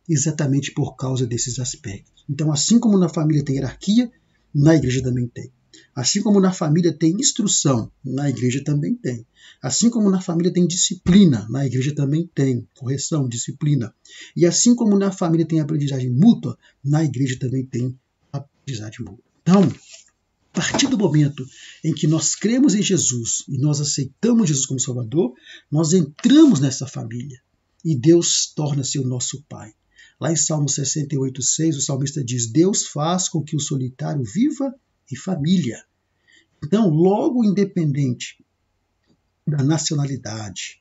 S1: exatamente por causa desses aspectos. Então, assim como na família tem hierarquia, na igreja também tem. Assim como na família tem instrução, na igreja também tem. Assim como na família tem disciplina, na igreja também tem correção, disciplina. E assim como na família tem aprendizagem mútua, na igreja também tem aprendizagem mútua. Então, a partir do momento em que nós cremos em Jesus e nós aceitamos Jesus como Salvador, nós entramos nessa família e Deus torna-se o nosso Pai. Lá em Salmo 68,6, o salmista diz: Deus faz com que o solitário viva em família. Então, logo independente da nacionalidade,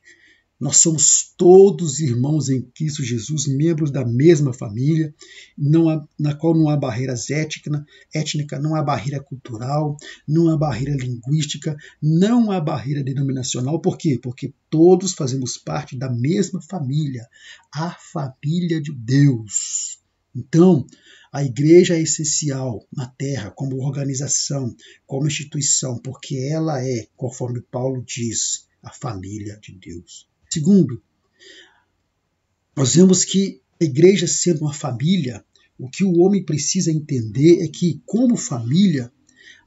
S1: nós somos todos irmãos em Cristo Jesus, membros da mesma família, na qual não há barreiras étnicas, não há barreira cultural, não há barreira linguística, não há barreira denominacional. Por quê? Porque todos fazemos parte da mesma família, a família de Deus. Então, a igreja é essencial na terra como organização, como instituição, porque ela é, conforme Paulo diz, a família de Deus. Segundo, nós vemos que a igreja sendo uma família, o que o homem precisa entender é que, como família,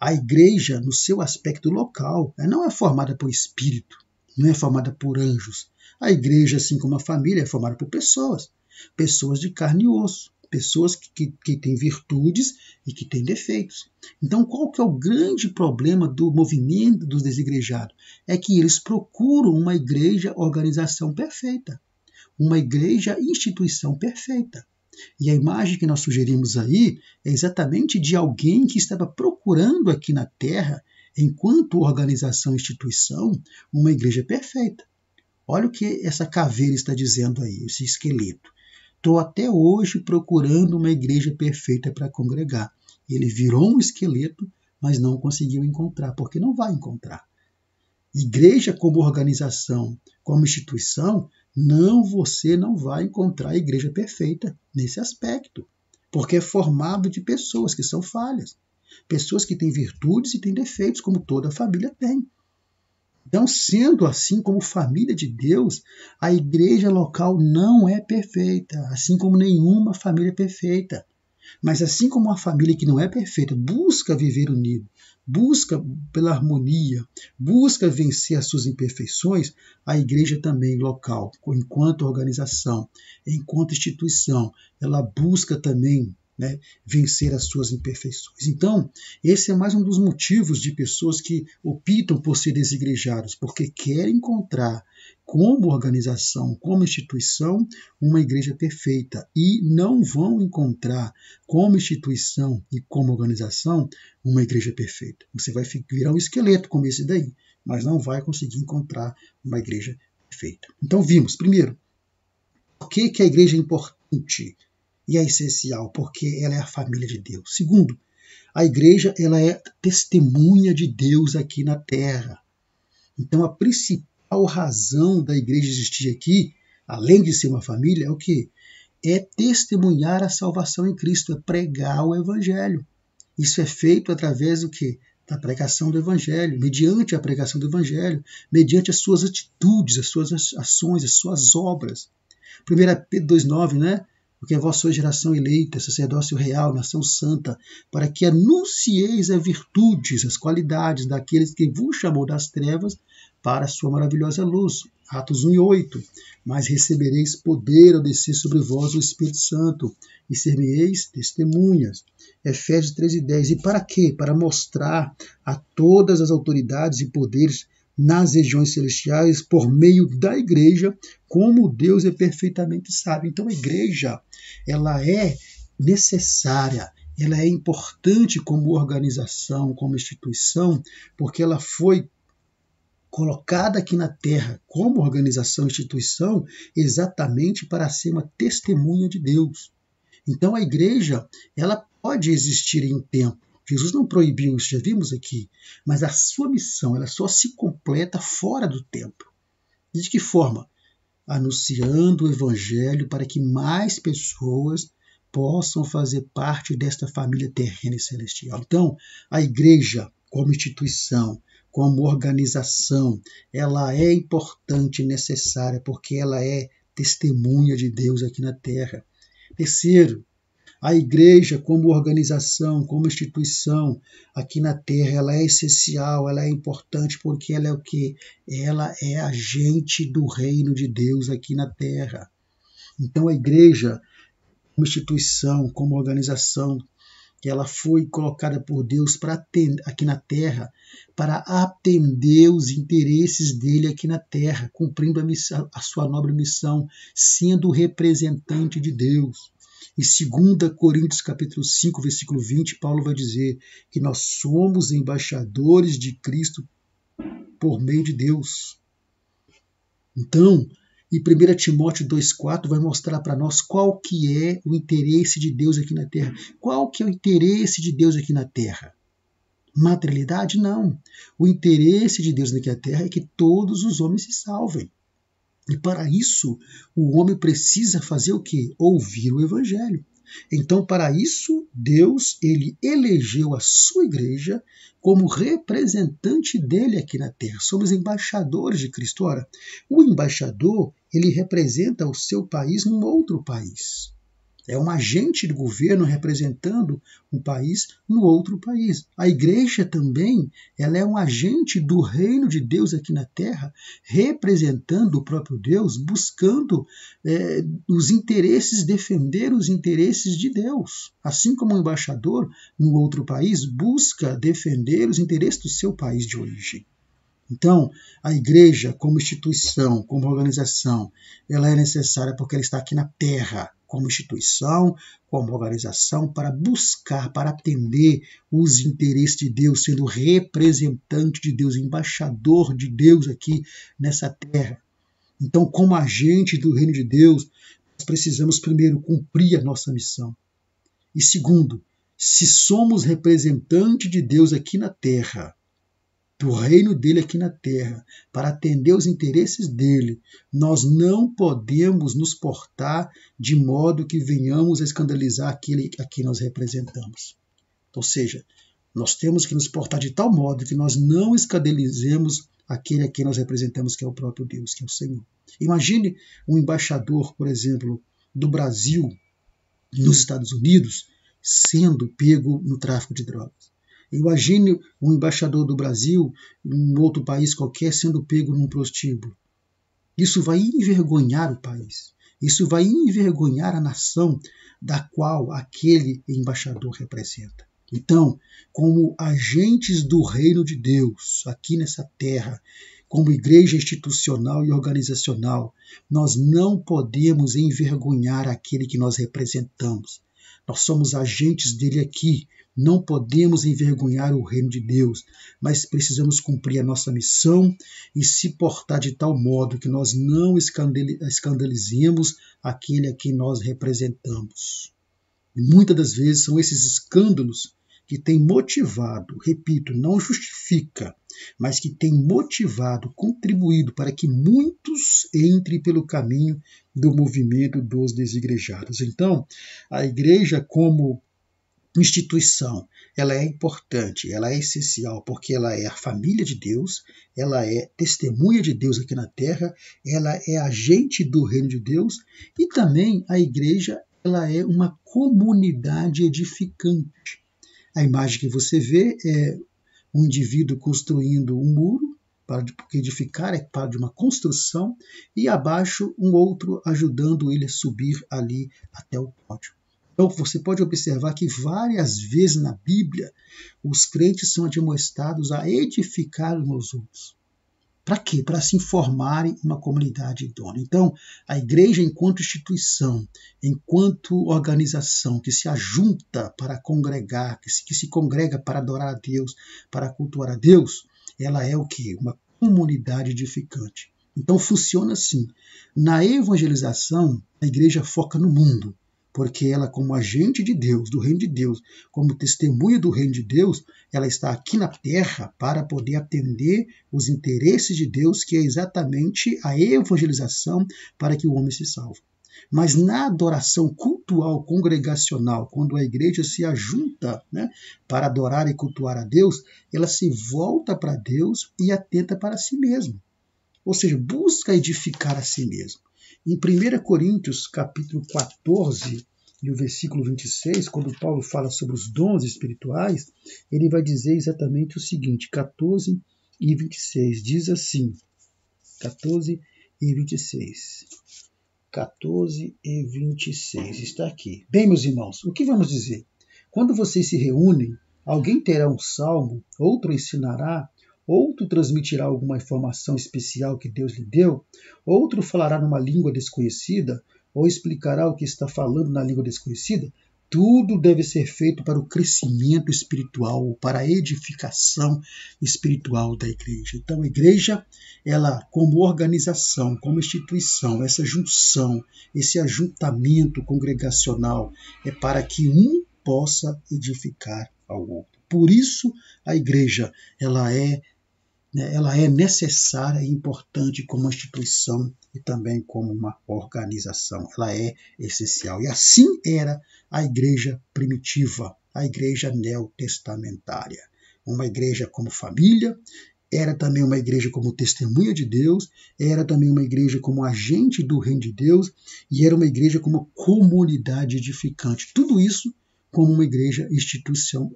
S1: a igreja, no seu aspecto local, não é formada por espírito, não é formada por anjos. A igreja, assim como a família, é formada por pessoas, pessoas de carne e osso, pessoas que têm virtudes e que têm defeitos. Então, qual que é o grande problema do movimento dos desigrejados? É que eles procuram uma igreja organização perfeita, uma igreja instituição perfeita. E a imagem que nós sugerimos aí é exatamente de alguém que estava procurando aqui na Terra, enquanto organização e instituição, uma igreja perfeita. Olha o que essa caveira está dizendo aí, esse esqueleto. Estou até hoje procurando uma igreja perfeita para congregar. Ele virou um esqueleto, mas não conseguiu encontrar, porque não vai encontrar. Igreja como organização, como instituição, você não vai encontrar a igreja perfeita nesse aspecto, porque é formado de pessoas que são falhas, pessoas que têm virtudes e têm defeitos, como toda família tem. Então, sendo assim como família de Deus, a igreja local não é perfeita, assim como nenhuma família é perfeita. Mas assim como uma família que não é perfeita busca viver unido, busca pela harmonia, busca vencer as suas imperfeições, a igreja também local, enquanto organização, enquanto instituição, ela busca também vencer as suas imperfeições. Então, esse é mais um dos motivos de pessoas que optam por ser desigrejados, porque querem encontrar como organização, como instituição, uma igreja perfeita e não vão encontrar como instituição e como organização uma igreja perfeita. Você vai virar um esqueleto como esse daí, mas não vai conseguir encontrar uma igreja perfeita. Então vimos, primeiro, por que a igreja é importante e é essencial? Porque ela é a família de Deus. Segundo, a igreja ela é testemunha de Deus aqui na terra. Então a principal razão da igreja existir aqui, além de ser uma família, é o quê? É testemunhar a salvação em Cristo, é pregar o Evangelho. Isso é feito através do quê? Da pregação do Evangelho, mediante a pregação do Evangelho, mediante as suas atitudes, as suas ações, as suas obras. 1 Pedro 2,9, né? Porque vós sois geração eleita, sacerdócio real, nação santa, para que anuncieis as virtudes, as qualidades daqueles que vos chamou das trevas para a sua maravilhosa luz. Atos 1:8. Mas recebereis poder ao descer sobre vós o Espírito Santo, e ser-me-eis testemunhas. Efésios 3:10. E para quê? Para mostrar a todas as autoridades e poderes nas regiões celestiais, por meio da igreja, como Deus é perfeitamente sábio. Então a igreja, ela é necessária, ela é importante como organização, como instituição, porque ela foi colocada aqui na Terra como organização, instituição, exatamente para ser uma testemunha de Deus. Então a igreja, ela pode existir em um tempo. Jesus não proibiu isso, já vimos aqui, mas a sua missão ela só se completa fora do templo. De que forma? anunciando o Evangelho para que mais pessoas possam fazer parte desta família terrena e celestial. Então, a igreja, como instituição, como organização, ela é importante e necessária porque ela é testemunha de Deus aqui na Terra. Terceiro, a igreja como organização, como instituição aqui na Terra, ela é essencial, ela é importante porque ela é o quê? Ela é agente do reino de Deus aqui na Terra. Então a igreja como instituição, como organização, ela foi colocada por Deus aqui na Terra para atender os interesses dele aqui na Terra, cumprindo a sua nobre missão, sendo representante de Deus. Em 2 Coríntios capítulo 5, versículo 20, Paulo vai dizer que nós somos embaixadores de Cristo por meio de Deus. Então, em 1 Timóteo 2,4 vai mostrar para nós qual que é o interesse de Deus aqui na Terra. Qual que é o interesse de Deus aqui na Terra? Materialidade? Não. O interesse de Deus aqui na Terra é que todos os homens se salvem. E para isso, o homem precisa fazer o quê? Ouvir o Evangelho. Então, para isso, Deus ele elegeu a sua igreja como representante dele aqui na Terra. Somos embaixadores de Cristo. Ora, o embaixador ele representa o seu país num outro país. É um agente do governo representando um país no outro país. A igreja também ela é um agente do reino de Deus aqui na Terra, representando o próprio Deus, buscando os interesses, defender os interesses de Deus. Assim como o embaixador no outro país busca defender os interesses do seu país de origem. Então, a igreja como instituição, como organização, ela é necessária porque ela está aqui na Terra, como instituição, como organização, para buscar, para atender os interesses de Deus, sendo representante de Deus, embaixador de Deus aqui nessa terra. Então, como agente do reino de Deus, nós precisamos primeiro cumprir a nossa missão. E segundo, se somos representantes de Deus aqui na terra, do reino dele aqui na terra, para atender os interesses dele, nós não podemos nos portar de modo que venhamos a escandalizar aquele a quem nós representamos. Ou seja, nós temos que nos portar de tal modo que nós não escandalizemos aquele a quem nós representamos, que é o próprio Deus, que é o Senhor. Imagine um embaixador, por exemplo, do Brasil nos Estados Unidos sendo pego no tráfico de drogas. Imagine um embaixador do Brasil em um outro país qualquer sendo pego num prostíbulo. Isso vai envergonhar o país. Isso vai envergonhar a nação da qual aquele embaixador representa. Então, como agentes do reino de Deus aqui nessa terra, como igreja institucional e organizacional, nós não podemos envergonhar aquele que nós representamos. Nós somos agentes dele aqui. Não podemos envergonhar o reino de Deus, mas precisamos cumprir a nossa missão e se portar de tal modo que nós não escandalizemos aquele a quem nós representamos. E muitas das vezes são esses escândalos que têm motivado, repito, não justifica, mas que têm motivado, contribuído para que muitos entrem pelo caminho do movimento dos desigrejados. Então, a igreja como instituição, ela é importante, ela é essencial, porque ela é a família de Deus, ela é testemunha de Deus aqui na terra, ela é agente do reino de Deus e também a igreja ela é uma comunidade edificante. A imagem que você vê é um indivíduo construindo um muro, porque edificar é parte de uma construção, e abaixo um outro ajudando ele a subir ali até o pódio. Então você pode observar que várias vezes na Bíblia os crentes são admoestados a edificar uns aos outros. Para quê? Para se formarem uma comunidade idônea. Então, a igreja enquanto instituição, enquanto organização que se ajunta para congregar, que se congrega para adorar a Deus, para cultuar a Deus, ela é o quê? Uma comunidade edificante. Então funciona assim. Na evangelização, a igreja foca no mundo. porque ela, como agente de Deus, do reino de Deus, como testemunha do reino de Deus, ela está aqui na terra para poder atender os interesses de Deus, que é exatamente a evangelização para que o homem se salve. Mas na adoração cultual, congregacional, quando a igreja se ajunta, né, para adorar e cultuar a Deus, ela se volta para Deus e atenta para si mesma. Ou seja, busca edificar a si mesmo. Em 1 Coríntios, capítulo 14, e o versículo 26, quando Paulo fala sobre os dons espirituais, ele vai dizer exatamente o seguinte, 14 e 26, diz assim, 14 e 26. 14 e 26, está aqui. Bem, meus irmãos, o que vamos dizer? Quando vocês se reúnem, alguém terá um salmo, outro ensinará, outro transmitirá alguma informação especial que Deus lhe deu, outro falará numa língua desconhecida, ou explicará o que está falando na língua desconhecida. Tudo deve ser feito para o crescimento espiritual, para a edificação espiritual da igreja. Então, a igreja, ela, como organização, como instituição, essa junção, esse ajuntamento congregacional, é para que um possa edificar ao outro. Por isso, a igreja, ela é necessária e importante como instituição e também como uma organização. Ela é essencial. E assim era a igreja primitiva, a igreja neotestamentária. Uma igreja como família, era também uma igreja como testemunha de Deus, era também uma igreja como agente do reino de Deus, e era uma igreja como comunidade edificante. Tudo isso como uma igreja instituição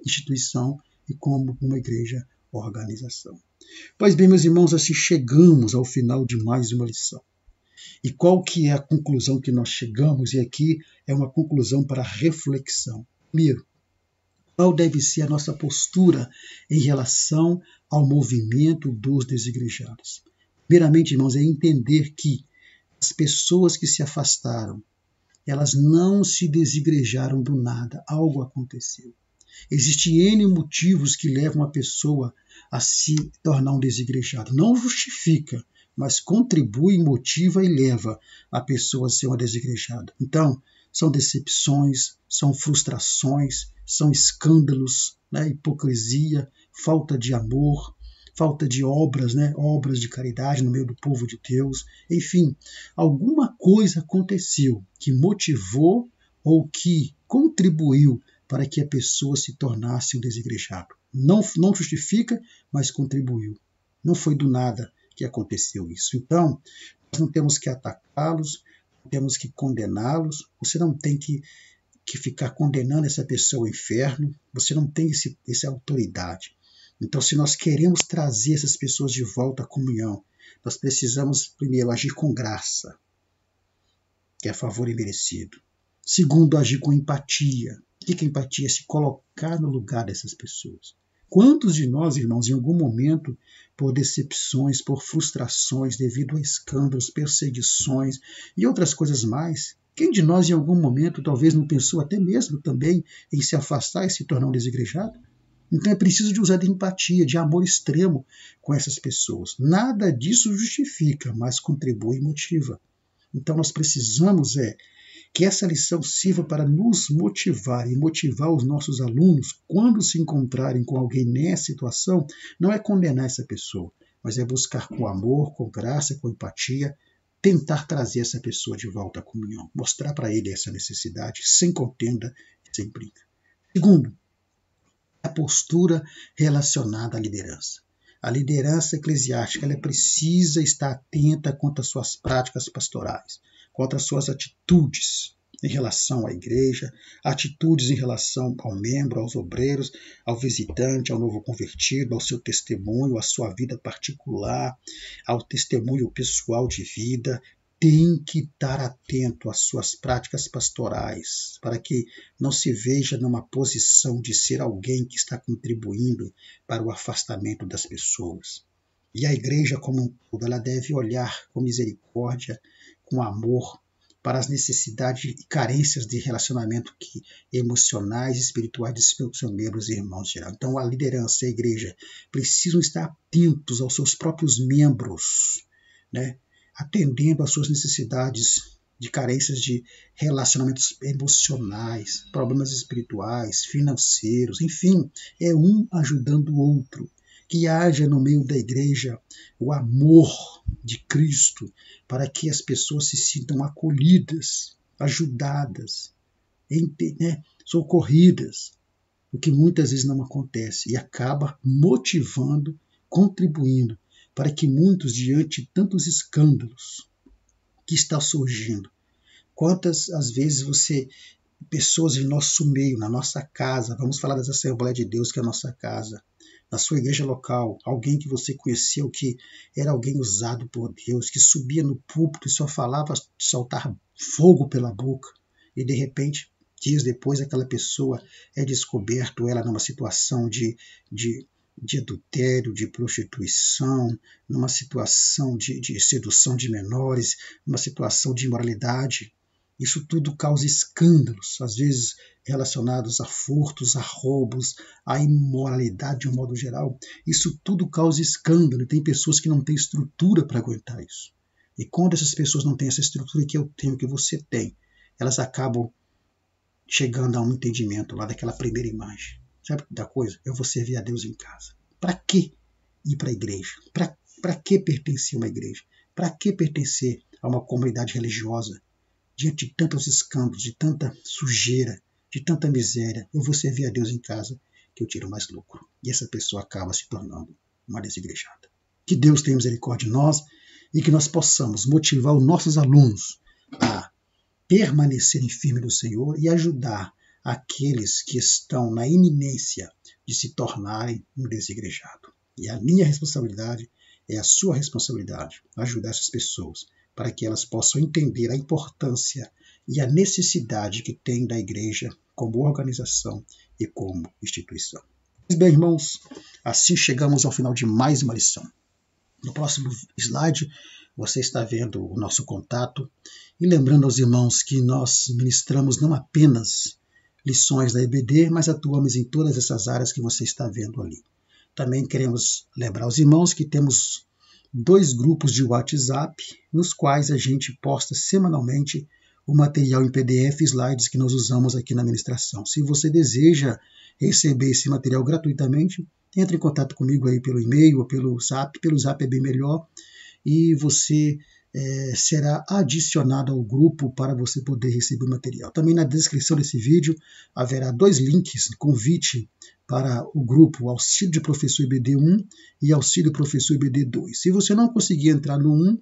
S1: e como uma igreja organização. Pois bem, meus irmãos, assim chegamos ao final de mais uma lição. E qual que é a conclusão que nós chegamos? E aqui é uma conclusão para reflexão. Primeiro, qual deve ser a nossa postura em relação ao movimento dos desigrejados? Primeiramente, irmãos, é entender que as pessoas que se afastaram, elas não se desigrejaram do nada, algo aconteceu. Existem N motivos que levam a pessoa a se tornar um desigrejado. Não justifica, mas contribui, motiva e leva a pessoa a ser uma desigrejada. Então, são decepções, são frustrações, são escândalos, né, hipocrisia, falta de amor, falta de obras, né, obras de caridade no meio do povo de Deus. Enfim, alguma coisa aconteceu que motivou ou que contribuiu para que a pessoa se tornasse um desigrejado. Não justifica, mas contribuiu. Não foi do nada que aconteceu isso. Então, nós não temos que atacá-los, não temos que condená-los. Você não tem que ficar condenando essa pessoa ao inferno. Você não tem essa autoridade. Então, se nós queremos trazer essas pessoas de volta à comunhão, nós precisamos, primeiro, agir com graça, que é favor imerecido. Segundo, agir com empatia. O que é empatia? Se colocar no lugar dessas pessoas. Quantos de nós, irmãos, em algum momento, por decepções, por frustrações, devido a escândalos, perseguições e outras coisas mais, quem de nós, em algum momento, talvez não pensou até mesmo também em se afastar e se tornar um desigrejado? Então é preciso de usar de empatia, de amor extremo com essas pessoas. Nada disso justifica, mas contribui e motiva. Então nós precisamos que essa lição sirva para nos motivar e motivar os nossos alunos quando se encontrarem com alguém nessa situação, não é condenar essa pessoa, mas é buscar com amor, com graça, com empatia, tentar trazer essa pessoa de volta à comunhão, mostrar para ele essa necessidade, sem contenda, sem briga. Segundo, a postura relacionada à liderança. A liderança eclesiástica ela precisa estar atenta quanto às suas práticas pastorais, quanto às suas atitudes em relação à igreja, atitudes em relação ao membro, aos obreiros, ao visitante, ao novo convertido, ao seu testemunho, à sua vida particular, ao testemunho pessoal de vida. Tem que estar atento às suas práticas pastorais, para que não se veja numa posição de ser alguém que está contribuindo para o afastamento das pessoas. E a igreja como um todo, ela deve olhar com misericórdia, com amor, para as necessidades e carências de relacionamento emocionais e espirituais de seus membros e irmãos geral. Então a liderança e a igreja precisam estar atentos aos seus próprios membros, né? Atendendo às suas necessidades de carências de relacionamentos emocionais, problemas espirituais, financeiros, enfim, é um ajudando o outro. Que haja no meio da igreja o amor de Cristo para que as pessoas se sintam acolhidas, ajudadas, socorridas, o que muitas vezes não acontece e acaba motivando, contribuindo para que muitos, diante de tantos escândalos que estão surgindo, quantas às vezes pessoas em nosso meio, na nossa casa, vamos falar das Assembleias de Deus, que é a nossa casa, na sua igreja local, alguém que você conheceu que era alguém usado por Deus, que subia no púlpito e só falava soltar fogo pela boca, e de repente, dias depois, aquela pessoa é descoberto, ela numa situação de adultério, de prostituição, numa situação de sedução de menores, numa situação de imoralidade. Isso tudo causa escândalos, às vezes relacionados a furtos, a roubos, a imoralidade de um modo geral. Isso tudo causa escândalo e tem pessoas que não têm estrutura para aguentar isso. E quando essas pessoas não têm essa estrutura que eu tenho, que você tem, elas acabam chegando a um entendimento lá daquela primeira imagem. Sabe da coisa? Eu vou servir a Deus em casa. Para que ir para a igreja? Para que pertencer a uma igreja? Para que pertencer a uma comunidade religiosa? Diante de tantos escândalos, de tanta sujeira, de tanta miséria, eu vou servir a Deus em casa, que eu tiro mais lucro. E essa pessoa acaba se tornando uma desigrejada. Que Deus tenha misericórdia de nós e que nós possamos motivar os nossos alunos a permanecerem firmes no Senhor e ajudar aqueles que estão na iminência de se tornarem um desigrejado. E a minha responsabilidade é a sua responsabilidade, ajudar essas pessoas para que elas possam entender a importância e a necessidade que tem da igreja como organização e como instituição. Pois bem, irmãos, assim chegamos ao final de mais uma lição. No próximo slide, você está vendo o nosso contato e lembrando aos irmãos que nós ministramos não apenas lições da EBD, mas atuamos em todas essas áreas que você está vendo ali. Também queremos lembrar aos irmãos que temos 2 grupos de WhatsApp, nos quais a gente posta semanalmente o material em PDF e slides que nós usamos aqui na ministração. Se você deseja receber esse material gratuitamente, entre em contato comigo aí pelo e-mail ou pelo Zap. Pelo Zap é bem melhor. E você será adicionado ao grupo para você poder receber o material. Também na descrição desse vídeo haverá 2 links, convite para o grupo Auxílio de Professor IBD 1 e Auxílio Professor IBD 2. Se você não conseguir entrar no 1,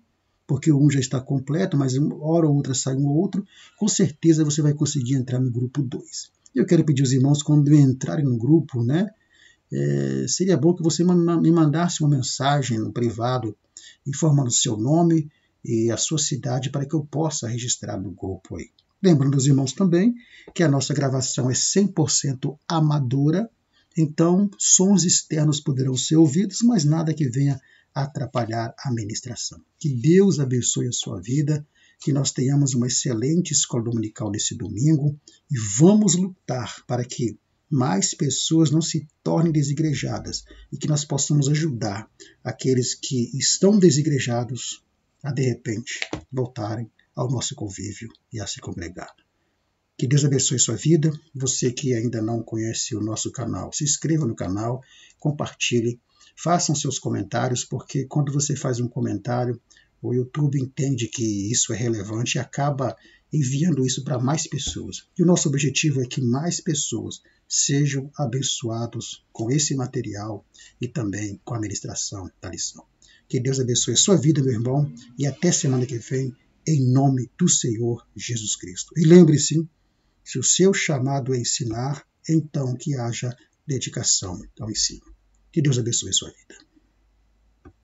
S1: porque o 1 já está completo, mas uma hora ou outra sai um ou outro, com certeza você vai conseguir entrar no grupo 2. Eu quero pedir aos irmãos, quando entrarem no grupo, seria bom que você me mandasse uma mensagem no privado, informando o seu nome e a sua cidade para que eu possa registrar no grupo aí. Lembrando aos irmãos também que a nossa gravação é 100% amadora, então sons externos poderão ser ouvidos, mas nada que venha atrapalhar a ministração. Que Deus abençoe a sua vida, que nós tenhamos uma excelente escola dominical nesse domingo e vamos lutar para que mais pessoas não se tornem desigrejadas e que nós possamos ajudar aqueles que estão desigrejados a, de repente, voltarem ao nosso convívio e a se congregar. Que Deus abençoe sua vida. Você que ainda não conhece o nosso canal, se inscreva no canal, compartilhe, façam seus comentários, porque quando você faz um comentário, o YouTube entende que isso é relevante e acaba enviando isso para mais pessoas. E o nosso objetivo é que mais pessoas sejam abençoados com esse material e também com a ministração da lição. Que Deus abençoe a sua vida, meu irmão, e até semana que vem, em nome do Senhor Jesus Cristo. E lembre-se, se o seu chamado é ensinar, então que haja dedicação ao ensino. Que Deus abençoe a sua vida.